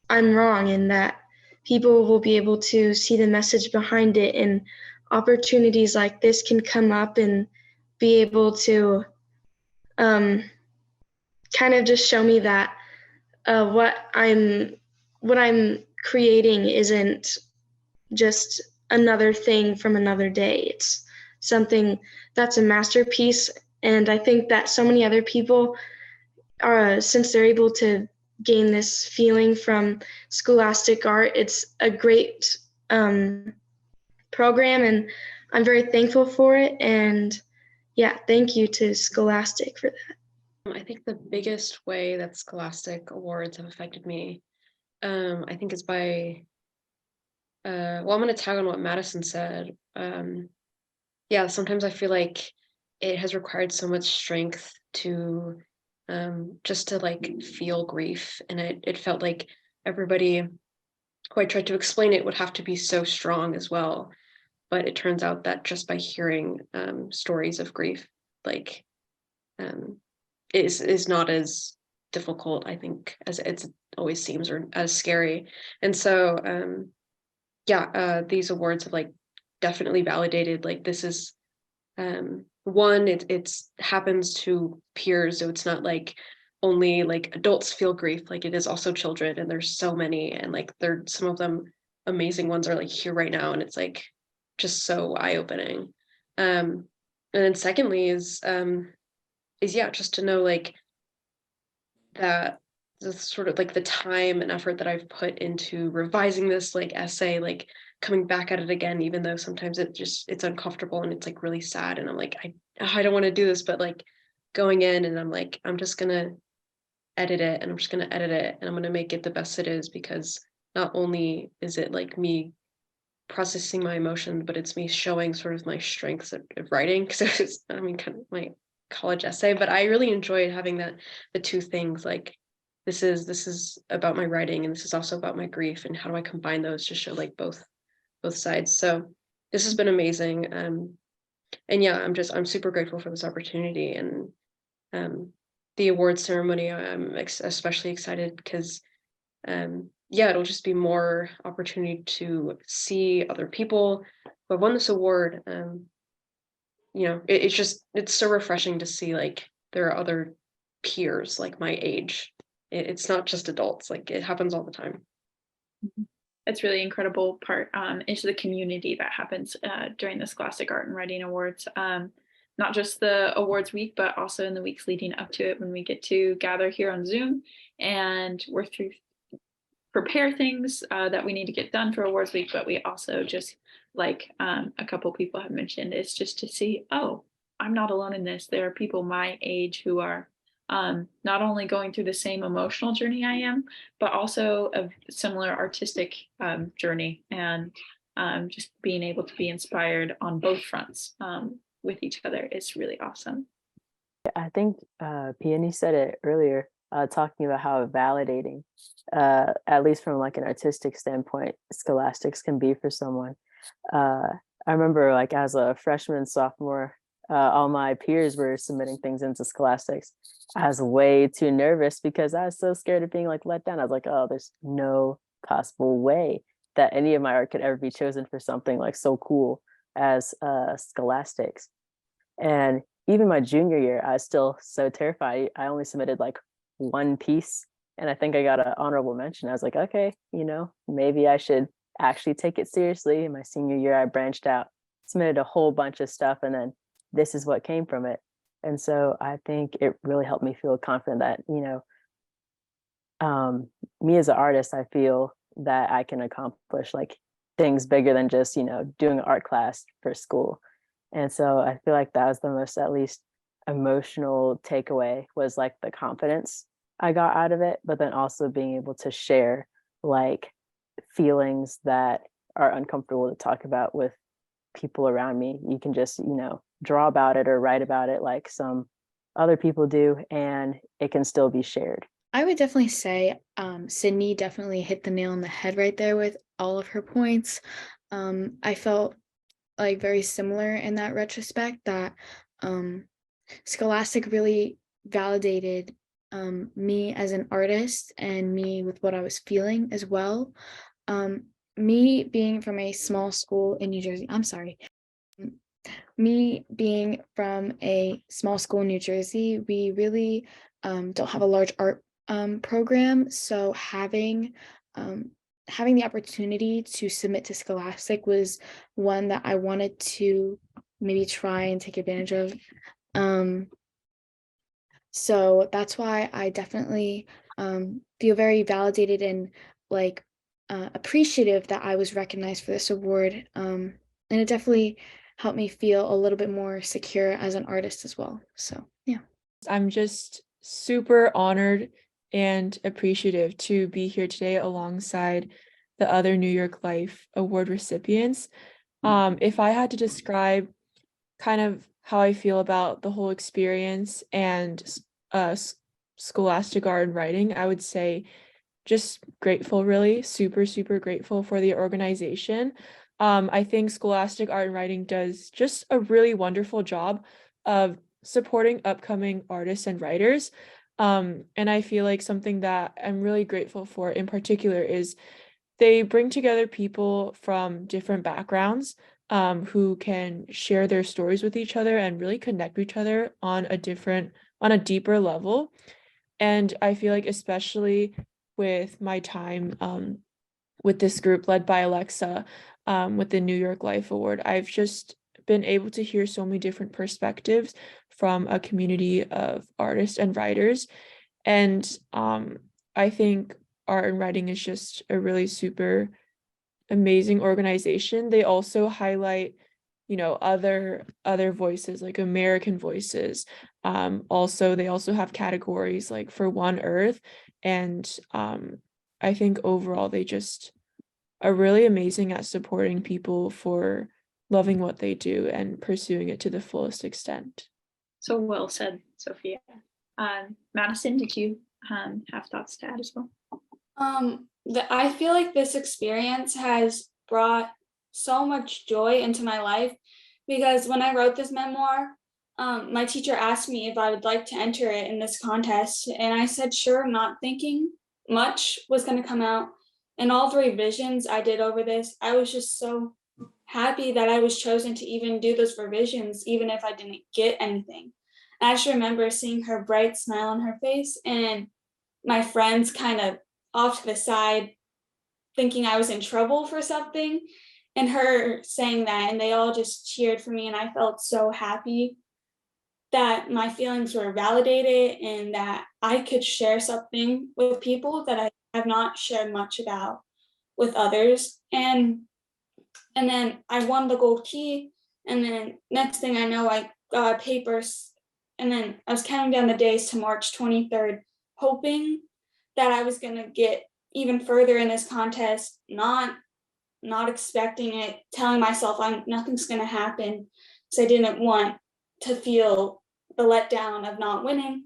I'm wrong and that people will be able to see the message behind it, and opportunities like this can come up and be able to kind of just show me that what I'm creating isn't just another thing from another day. It's something that's a masterpiece. And I think that so many other people are, since they're able to gain this feeling from Scholastic Art, it's a great program, and I'm very thankful for it. And yeah, thank you to Scholastic for that. I think the biggest way that Scholastic Awards have affected me, I think is by, well, I'm going to tag on what Madison said. Yeah, sometimes I feel like it has required so much strength to just to like feel grief. And it felt like everybody who I tried to explain it would have to be so strong as well. But it turns out that just by hearing stories of grief, like is not as difficult, I think, as it always seems, or as scary. And so these awards have like definitely validated like this is one, it's happens to peers, so it's not like only like adults feel grief, like it is also children, and there's so many, and like there some of them amazing ones are like here right now, and it's like just so eye-opening. And then secondly is yeah, just to know like that the sort of like the time and effort that I've put into revising this like essay, like coming back at it again, even though sometimes it's uncomfortable and it's like really sad, and I'm like I don't want to do this, but like going in and I'm like I'm just gonna edit it, and I'm just gonna edit it, and I'm gonna make it the best it is, because not only is it like me processing my emotion, but it's me showing sort of my strengths of writing, because it's I mean kind of my college essay, but I really enjoyed having that the two things, like this is about my writing, and this is also about my grief, and how do I combine those to show like both sides. So this has been amazing. yeah, I'm super grateful for this opportunity, and the award ceremony. I'm especially excited because yeah, it'll just be more opportunity to see other people who have won this award. It's so refreshing to see like there are other peers like my age. It's not just adults, like it happens all the time. It's really incredible part into the community that happens during the Scholastic Art and Writing Awards. Not just the awards week, but also in the weeks leading up to it when we get to gather here on Zoom and work through prepare things that we need to get done for awards week, but we also just like a couple people have mentioned, it's just to see, oh, I'm not alone in this. There are people my age who are not only going through the same emotional journey I am, but also a similar artistic journey, and just being able to be inspired on both fronts with each other is really awesome. I think Peony said it earlier, talking about how validating, at least from like an artistic standpoint, scholastics can be for someone. I remember like as a freshman, sophomore, all my peers were submitting things into scholastics. I was way too nervous because I was so scared of being like let down. I was like, oh, there's no possible way that any of my art could ever be chosen for something like so cool as scholastics. And even my junior year, I was still so terrified. I only submitted like one piece, and I think I got an honorable mention. I was like, okay, maybe I should actually take it seriously. In my senior year, I branched out, submitted a whole bunch of stuff, and then this is what came from it. And so I think it really helped me feel confident that, me as an artist, I feel that I can accomplish like things bigger than just, doing an art class for school. And so I feel like that was the most, at least, emotional takeaway, was like the confidence I got out of it, but then also being able to share like feelings that are uncomfortable to talk about with people around me. You can just, draw about it or write about it like some other people do, and it can still be shared. I would definitely say Sydney definitely hit the nail on the head right there with all of her points. I felt like very similar in that retrospect, that Scholastic really validated me as an artist and me with what I was feeling as well. Me being from a small school in New Jersey, me being from a small school in New Jersey, we really don't have a large art program. So having the opportunity to submit to Scholastic was one that I wanted to maybe try and take advantage of. So that's why I definitely feel very validated and like appreciative that I was recognized for this award. And it definitely helped me feel a little bit more secure as an artist as well. So yeah. I'm just super honored and appreciative to be here today alongside the other New York Life Award recipients. If I had to describe kind of how I feel about the whole experience and Scholastic Art and Writing, I would say just grateful, really, super, super grateful for the organization. I think Scholastic Art and Writing does just a really wonderful job of supporting upcoming artists and writers. And I feel like something that I'm really grateful for in particular is they bring together people from different backgrounds who can share their stories with each other and really connect with each other on a deeper level. And I feel like especially with my time with this group led by Alexa with the New York Life Award, I've just been able to hear so many different perspectives from a community of artists and writers. And I think Art and Writing is just a really super amazing organization. They also highlight, other voices, like American voices. They also have categories like for One Earth. And I think overall they just are really amazing at supporting people for loving what they do and pursuing it to the fullest extent. So well said, Sophia. Madison, did you have thoughts to add as well? I feel like this experience has brought so much joy into my life because when I wrote this memoir, my teacher asked me if I would like to enter it in this contest, and I said sure, not thinking much was going to come out. And all the revisions I did over this, I was just so happy that I was chosen to even do those revisions, even if I didn't get anything. I just remember seeing her bright smile on her face, and my friends kind of off to the side thinking I was in trouble for something, and her saying that, and they all just cheered for me, and I felt so happy that my feelings were validated and that I could share something with people that I have not shared much about with others. And then I won the gold key, and then next thing I know, I got papers, and then I was counting down the days to March 23rd, hoping that I was gonna get even further in this contest, not expecting it, telling myself nothing's gonna happen, because I didn't want to feel the letdown of not winning.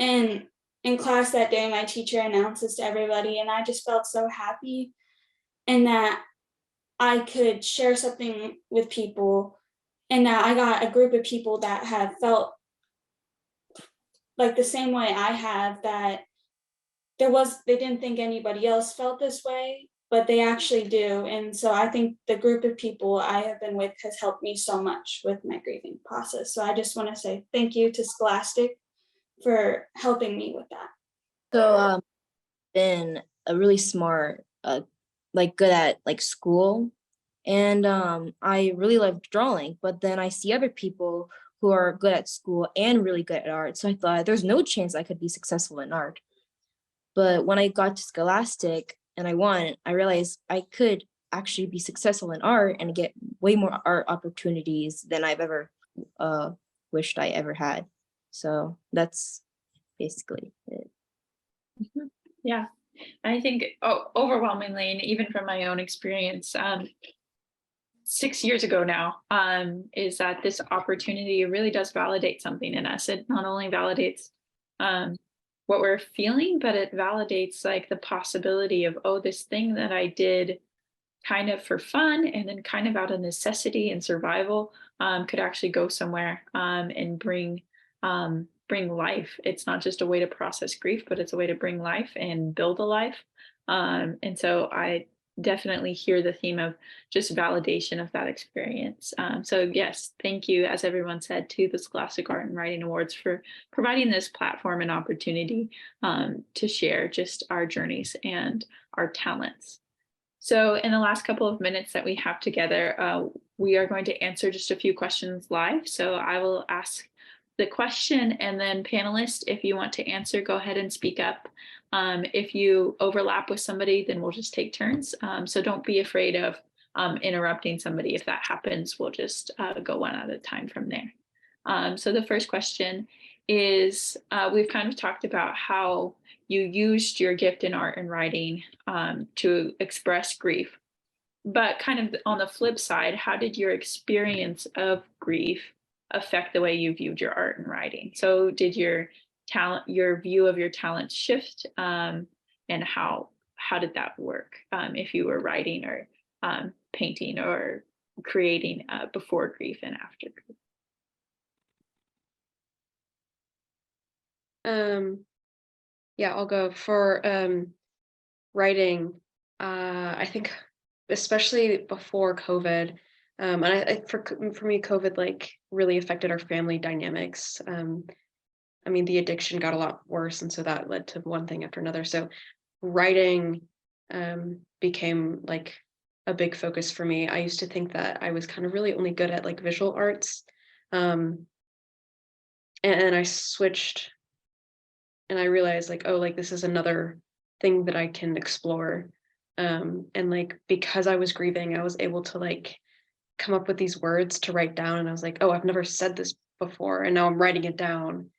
And in class that day, my teacher announced this to everybody, and I just felt so happy, and that I could share something with people, and that I got a group of people that have felt like the same way I have, that they didn't think anybody else felt this way, but they actually do. And so I think the group of people I have been with has helped me so much with my grieving process. So I just want to say thank you to Scholastic for helping me with that. So been a really smart, like good at like school, and I really loved drawing. But then I see other people who are good at school and really good at art, so I thought there's no chance I could be successful in art. But when I got to Scholastic and I won, I realized I could actually be successful in art and get way more art opportunities than I've ever wished I ever had. So that's basically it. Yeah, I think overwhelmingly, and even from my own experience, 6 years ago now, is that this opportunity really does validate something in us. It not only validates what we're feeling, but it validates like the possibility of, oh, this thing that I did kind of for fun and then kind of out of necessity and survival could actually go somewhere and bring life. It's not just a way to process grief, but it's a way to bring life and build a life. And so I definitely hear the theme of just validation of that experience. So yes, thank you, as everyone said, to the Scholastic Art and Writing Awards for providing this platform and opportunity to share just our journeys and our talents. So in the last couple of minutes that we have together, we are going to answer just a few questions live. So I will ask the question, and then panelists, if you want to answer, go ahead and speak up. If you overlap with somebody, then we'll just take turns. So don't be afraid of interrupting somebody. If that happens, we'll just go one at a time from there. So the first question is, we've kind of talked about how you used your gift in art and writing to express grief. But kind of on the flip side, how did your experience of grief affect the way you viewed your art and writing? So did your view of your talent shift, and how did that work if you were writing or painting or creating before grief and after grief? Yeah, I'll go for writing. I think especially before COVID, and for me, COVID like really affected our family dynamics. I mean, the addiction got a lot worse, and so that led to one thing after another. So writing became like a big focus for me. I used to think that I was kind of really only good at like visual arts, and I switched, and I realized like, oh, like this is another thing that I can explore. And like because I was grieving, I was able to like come up with these words to write down, and I was like, oh, I've never said this before, and now I'm writing it down.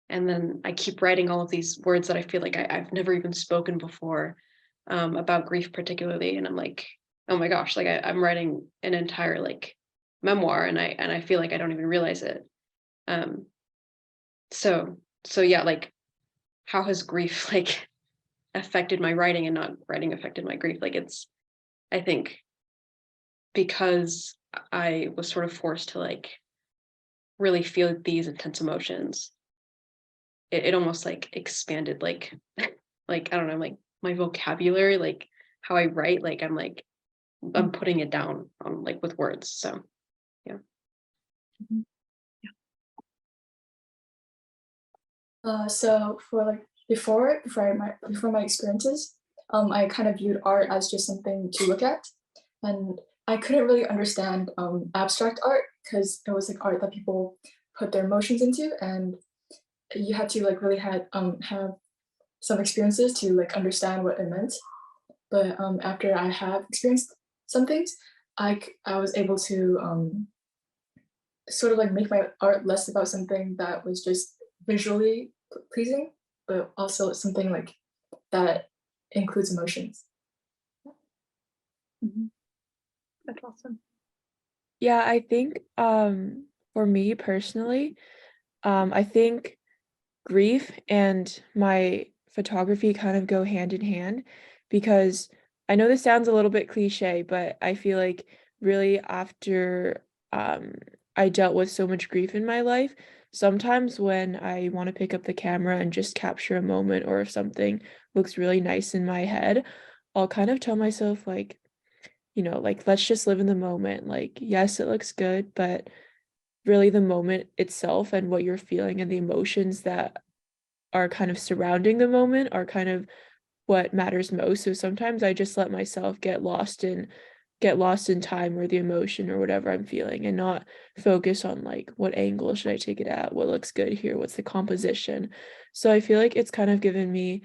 And then I keep writing all of these words that I feel like I've never even spoken before, about grief particularly. And I'm like, oh my gosh, like I'm writing an entire like memoir, and I feel like I don't even realize it. So yeah, like how has grief like affected my writing, and not writing affected my grief? Like it's, I think because I was sort of forced to like really feel these intense emotions. It almost like expanded like like I don't know, like my vocabulary, like how I write, like I'm putting it down on like with words. So yeah. So for like before my experiences, I kind of viewed art as just something to look at, and I couldn't really understand abstract art because it was like art that people put their emotions into, and you had to like really have some experiences to like understand what it meant. But after I have experienced some things, I was able to sort of like make my art less about something that was just visually pleasing, but also something like that includes emotions. That's awesome. Yeah, I think for me personally, I think grief and my photography kind of go hand in hand because I know this sounds a little bit cliche, but I feel like really after I dealt with so much grief in my life, sometimes when I want to pick up the camera and just capture a moment, or if something looks really nice in my head, I'll kind of tell myself like, like let's just live in the moment. Like, yes, it looks good, but really the moment itself and what you're feeling and the emotions that are kind of surrounding the moment are kind of what matters most. So sometimes I just let myself get lost in time or the emotion or whatever I'm feeling and not focus on like what angle should I take it at, what looks good here, what's the composition. So I feel like it's kind of given me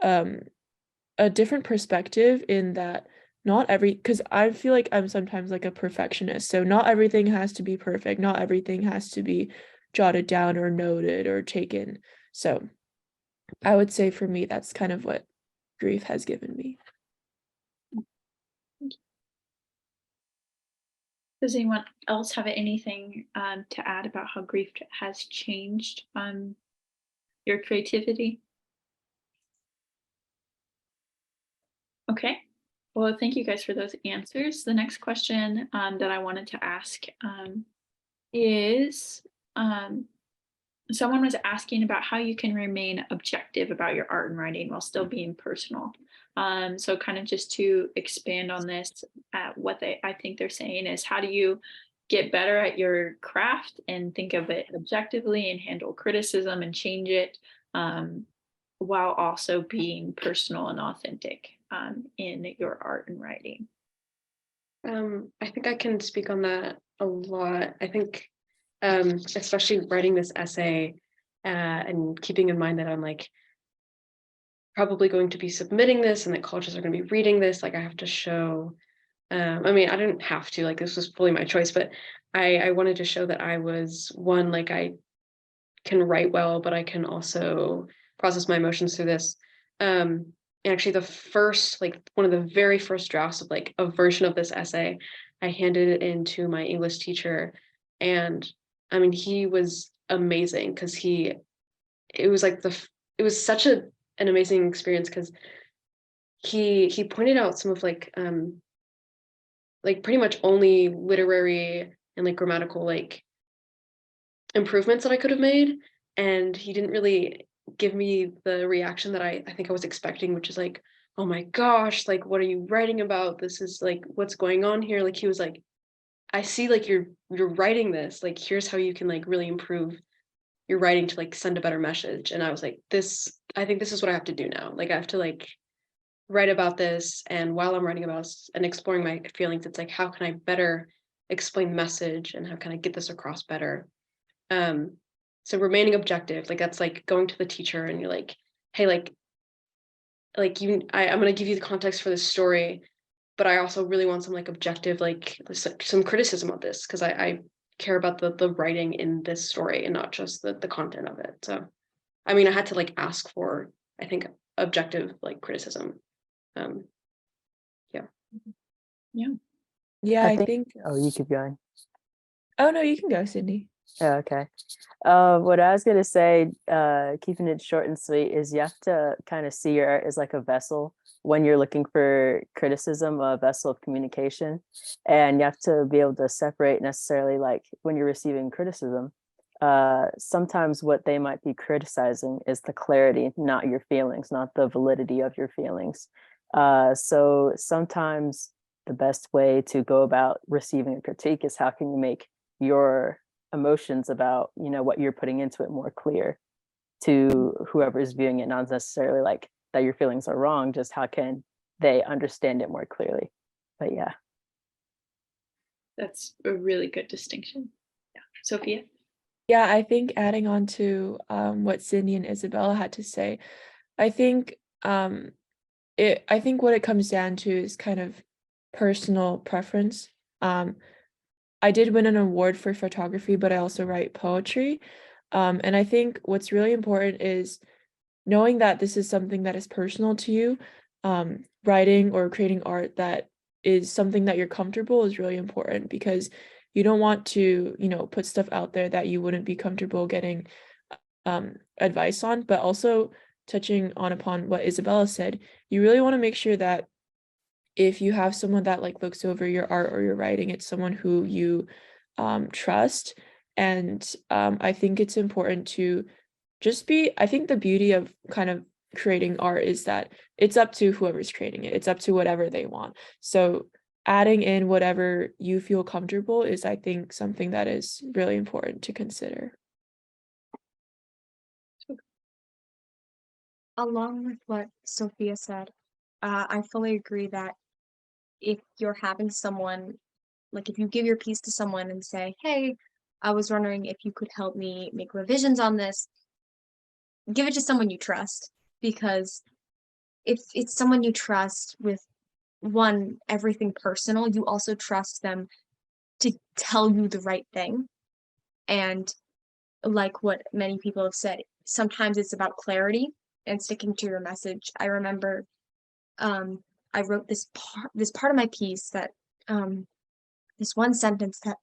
a different perspective in that not every because I feel like I'm sometimes like a perfectionist. So not everything has to be perfect. Not everything has to be jotted down or noted or taken. So I would say for me, that's kind of what grief has given me. Does anyone else have anything to add about how grief has changed your creativity? Okay. Well, thank you guys for those answers. The next question that I wanted to ask is someone was asking about how you can remain objective about your art and writing while still being personal. So kind of just to expand on this, what I think they're saying is how do you get better at your craft and think of it objectively and handle criticism and change it while also being personal and authentic in your art and writing. I think I can speak on that a lot. I think especially writing this essay and keeping in mind that I'm like probably going to be submitting this and that colleges are going to be reading this, like I have to show I mean, I didn't have to, like this was fully my choice, but I wanted to show that I was one, like I can write well, but I can also process my emotions through this. And actually the first, like one of the very first drafts of like a version of this essay, I handed it in to my English teacher. And I mean, he was amazing because it was like it was such an amazing experience because he pointed out some of like pretty much only literary and like grammatical like improvements that I could have made. And he didn't really give me the reaction that I think I was expecting, which is like, oh my gosh, like what are you writing about? This is like what's going on here. Like he was like, I see like you're writing this. Like here's how you can like really improve your writing to like send a better message. And I was like, I think this is what I have to do now. Like I have to like write about this, and while I'm writing about this and exploring my feelings, it's like how can I better explain the message and how can I get this across better. So remaining objective, like that's like going to the teacher and you're like, hey, I'm gonna give you the context for this story, but I also really want some like objective, like some criticism of this because I care about the writing in this story and not just the content of it. So I mean I had to like ask for, I think, objective like criticism. Yeah. Yeah. Yeah, I I think, think, oh, you keep going. oh no, you can go, Sydney. Okay. What I was gonna say, keeping it short and sweet, is you have to kind of see your art as like a vessel when you're looking for criticism, a vessel of communication, and you have to be able to separate necessarily like when you're receiving criticism. Sometimes what they might be criticizing is the clarity, not your feelings, not the validity of your feelings. So sometimes the best way to go about receiving a critique is how can you make your emotions about what you're putting into it more clear to whoever is viewing it, not necessarily like that your feelings are wrong, just how can they understand it more clearly. But yeah. That's a really good distinction. Yeah. Sophia? Yeah, I think adding on to what Cindy and Isabella had to say, I think I think what it comes down to is kind of personal preference. I did win an award for photography, but I also write poetry. And I think what's really important is knowing that this is something that is personal to you. Writing or creating art that is something that you're comfortable is really important, because you don't want to, put stuff out there that you wouldn't be comfortable getting advice on. But also touching on upon what Isabella said, you really want to make sure that if you have someone that like looks over your art or your writing, it's someone who you trust. And I think it's important to I think the beauty of kind of creating art is that it's up to whoever's creating it. It's up to whatever they want. So adding in whatever you feel comfortable is, I think, something that is really important to consider. Along with what Sophia said, I fully agree that if you're having someone, like if you give your piece to someone and say, hey, I was wondering if you could help me make revisions on this, give it to someone you trust. Because if it's someone you trust with everything personal, you also trust them to tell you the right thing. And like what many people have said, sometimes it's about clarity and sticking to your message. I remember I wrote this part of my piece that this one sentence that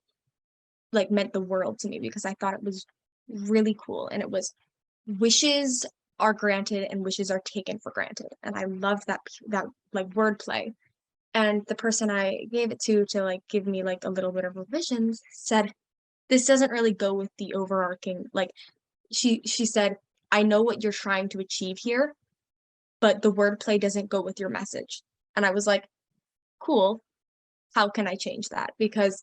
like meant the world to me, because I thought it was really cool, and it was, wishes are granted and wishes are taken for granted. And I loved that like wordplay. And the person I gave it to like give me like a little bit of revisions said, this doesn't really go with the overarching, like she said, I know what you're trying to achieve here, but the wordplay doesn't go with your message. And I was like, cool, how can I change that? Because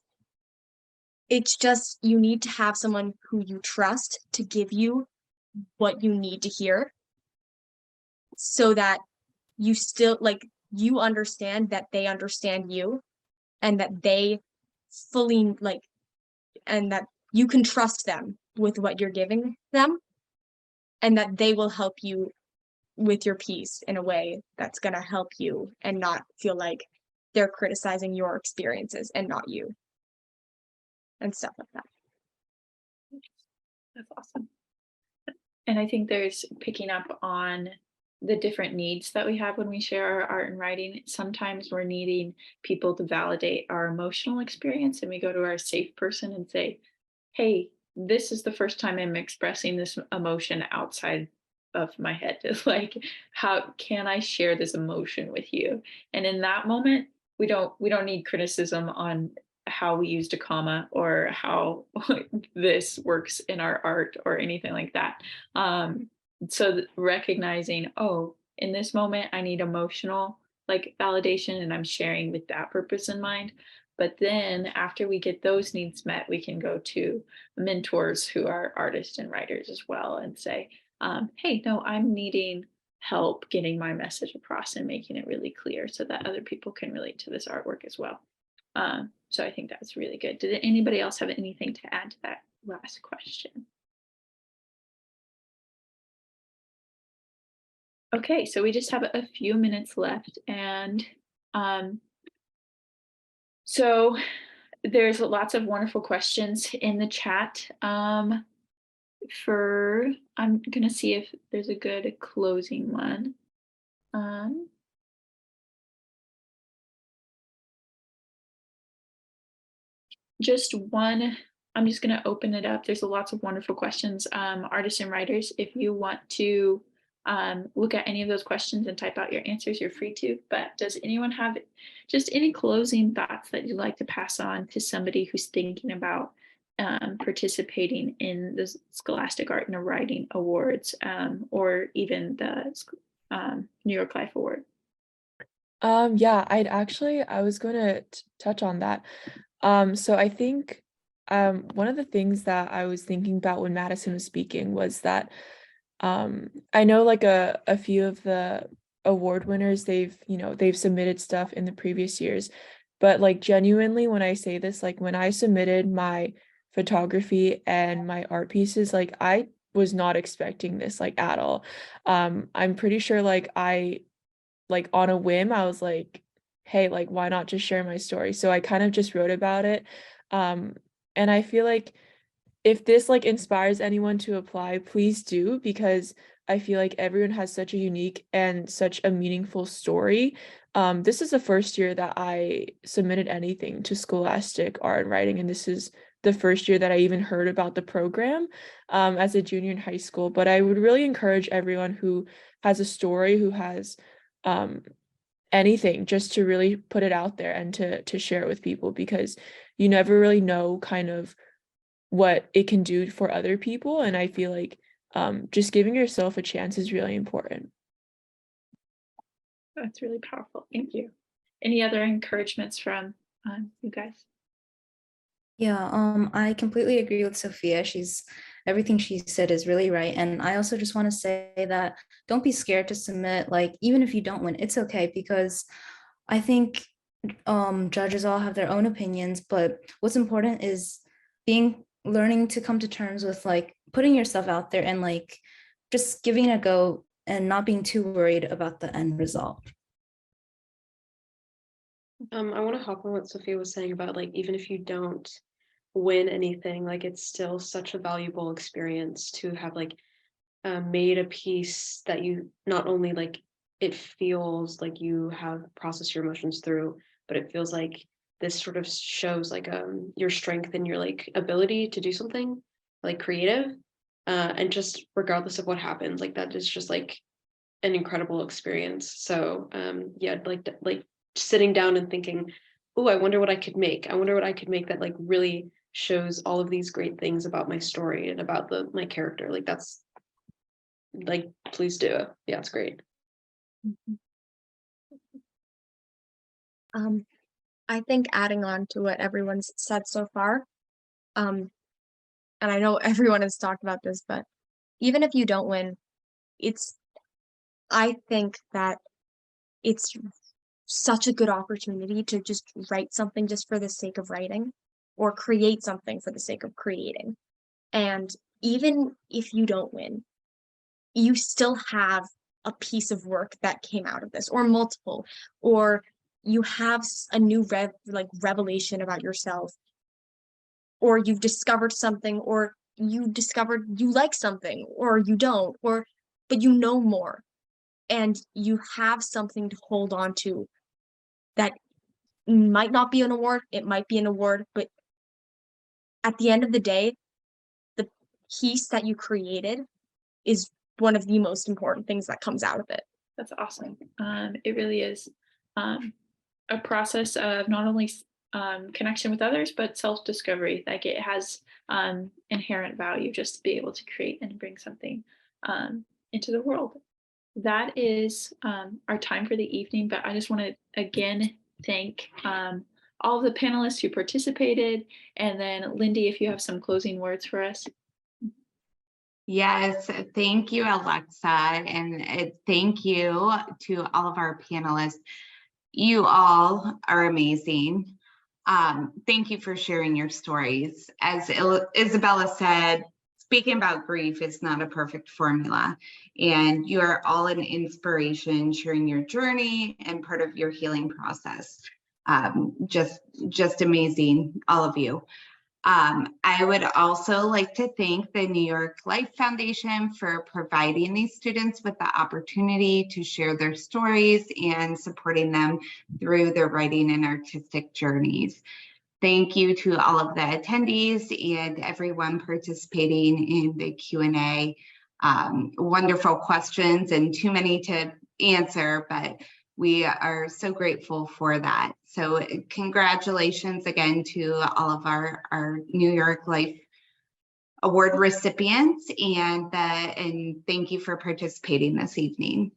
it's just, you need to have someone who you trust to give you what you need to hear, so that you still like, you understand that they understand you, and that they fully like, and that you can trust them with what you're giving them, and that they will help you with your piece in a way that's going to help you and not feel like they're criticizing your experiences and not you, and stuff like that. That's awesome. And I think there's picking up on the different needs that we have when we share our art and writing. Sometimes we're needing people to validate our emotional experience, and we go to our safe person and say, hey, this is the first time I'm expressing this emotion outside of my head. It's like, how can I share this emotion with you? And in that moment, we don't need criticism on how we used a comma or how this works in our art or anything like that. So recognizing, oh, in this moment, I need emotional like validation, and I'm sharing with that purpose in mind. But then after we get those needs met, we can go to mentors who are artists and writers as well and say, hey, no, I'm needing help getting my message across and making it really clear so that other people can relate to this artwork as well. So I think that's really good. Did anybody else have anything to add to that last question? Okay, so we just have a few minutes left, and so there's lots of wonderful questions in the chat. I'm gonna see if there's a good closing one. Just one I'm just going to open it up. There's lots of wonderful questions. Artists and writers, if you want to look at any of those questions and type out your answers, you're free to. But does anyone have just any closing thoughts that you'd like to pass on to somebody who's thinking about participating in the Scholastic Art and Writing Awards, or even the New York Life Award? Yeah, I was going to touch on that. So I think one of the things that I was thinking about when Madison was speaking was that I know like a few of the award winners, they've submitted stuff in the previous years, but like genuinely when I say this, like when I submitted my photography and my art pieces, like I was not expecting this like at all. I'm pretty sure like on a whim, I was like, hey, like, why not just share my story? So I kind of just wrote about it. And I feel like if this like inspires anyone to apply, please do, because I feel like everyone has such a unique and such a meaningful story. This is the first year that I submitted anything to Scholastic Art and Writing, and this is the first year that I even heard about the program as a junior in high school. But I would really encourage everyone who has a story, who has anything, just to really put it out there and to share it with people, because you never really know kind of what it can do for other people. And I feel like just giving yourself a chance is really important. That's really powerful. Thank you. Any other encouragements from you guys? Yeah, I completely agree with Sophia. Everything she said is really right. And I also just want to say that don't be scared to submit, like, even if you don't win, it's okay, because I think judges all have their own opinions, but what's important is learning to come to terms with like putting yourself out there and like just giving it a go and not being too worried about the end result. I want to hop on what Sophia was saying about like, even if you don't win anything, like it's still such a valuable experience to have like made a piece that you not only like it feels like you have processed your emotions through, but it feels like this sort of shows like your strength and your like ability to do something like creative, and just regardless of what happens, like that is just like an incredible experience. So yeah, like sitting down and thinking, oh, I wonder what I could make. I wonder what I could make that like really shows all of these great things about my story and about my character. Like that's like, please do it. Yeah, it's great. I think adding on to what everyone's said so far, and I know everyone has talked about this, but even if you don't win, I think that it's such a good opportunity to just write something just for the sake of writing, or create something for the sake of creating. And even if you don't win, you still have a piece of work that came out of this, or multiple, or you have a new revelation about yourself, or you've discovered something, or you discovered you like something, or you don't, but you know more, and you have something to hold on to that might not be an award, it might be an award, but at the end of the day, the piece that you created is one of the most important things that comes out of it. That's awesome. It really is a process of not only connection with others, but self-discovery. Like it has inherent value just to be able to create and bring something into the world. That is our time for the evening, but I just want to again thank all of the panelists who participated. And then Lindy, if you have some closing words for us. Yes, thank you, Alexa, and thank you to all of our panelists. You all are amazing. Thank you for sharing your stories. As Isabella said, speaking about grief is not a perfect formula, and you are all an inspiration, sharing your journey and part of your healing process. Just amazing, all of you. I would also like to thank the New York Life Foundation for providing these students with the opportunity to share their stories and supporting them through their writing and artistic journeys. Thank you to all of the attendees and everyone participating in the Q&A. Wonderful questions and too many to answer, but we are so grateful for that. So congratulations again to all of our New York Life Award recipients, and thank you for participating this evening.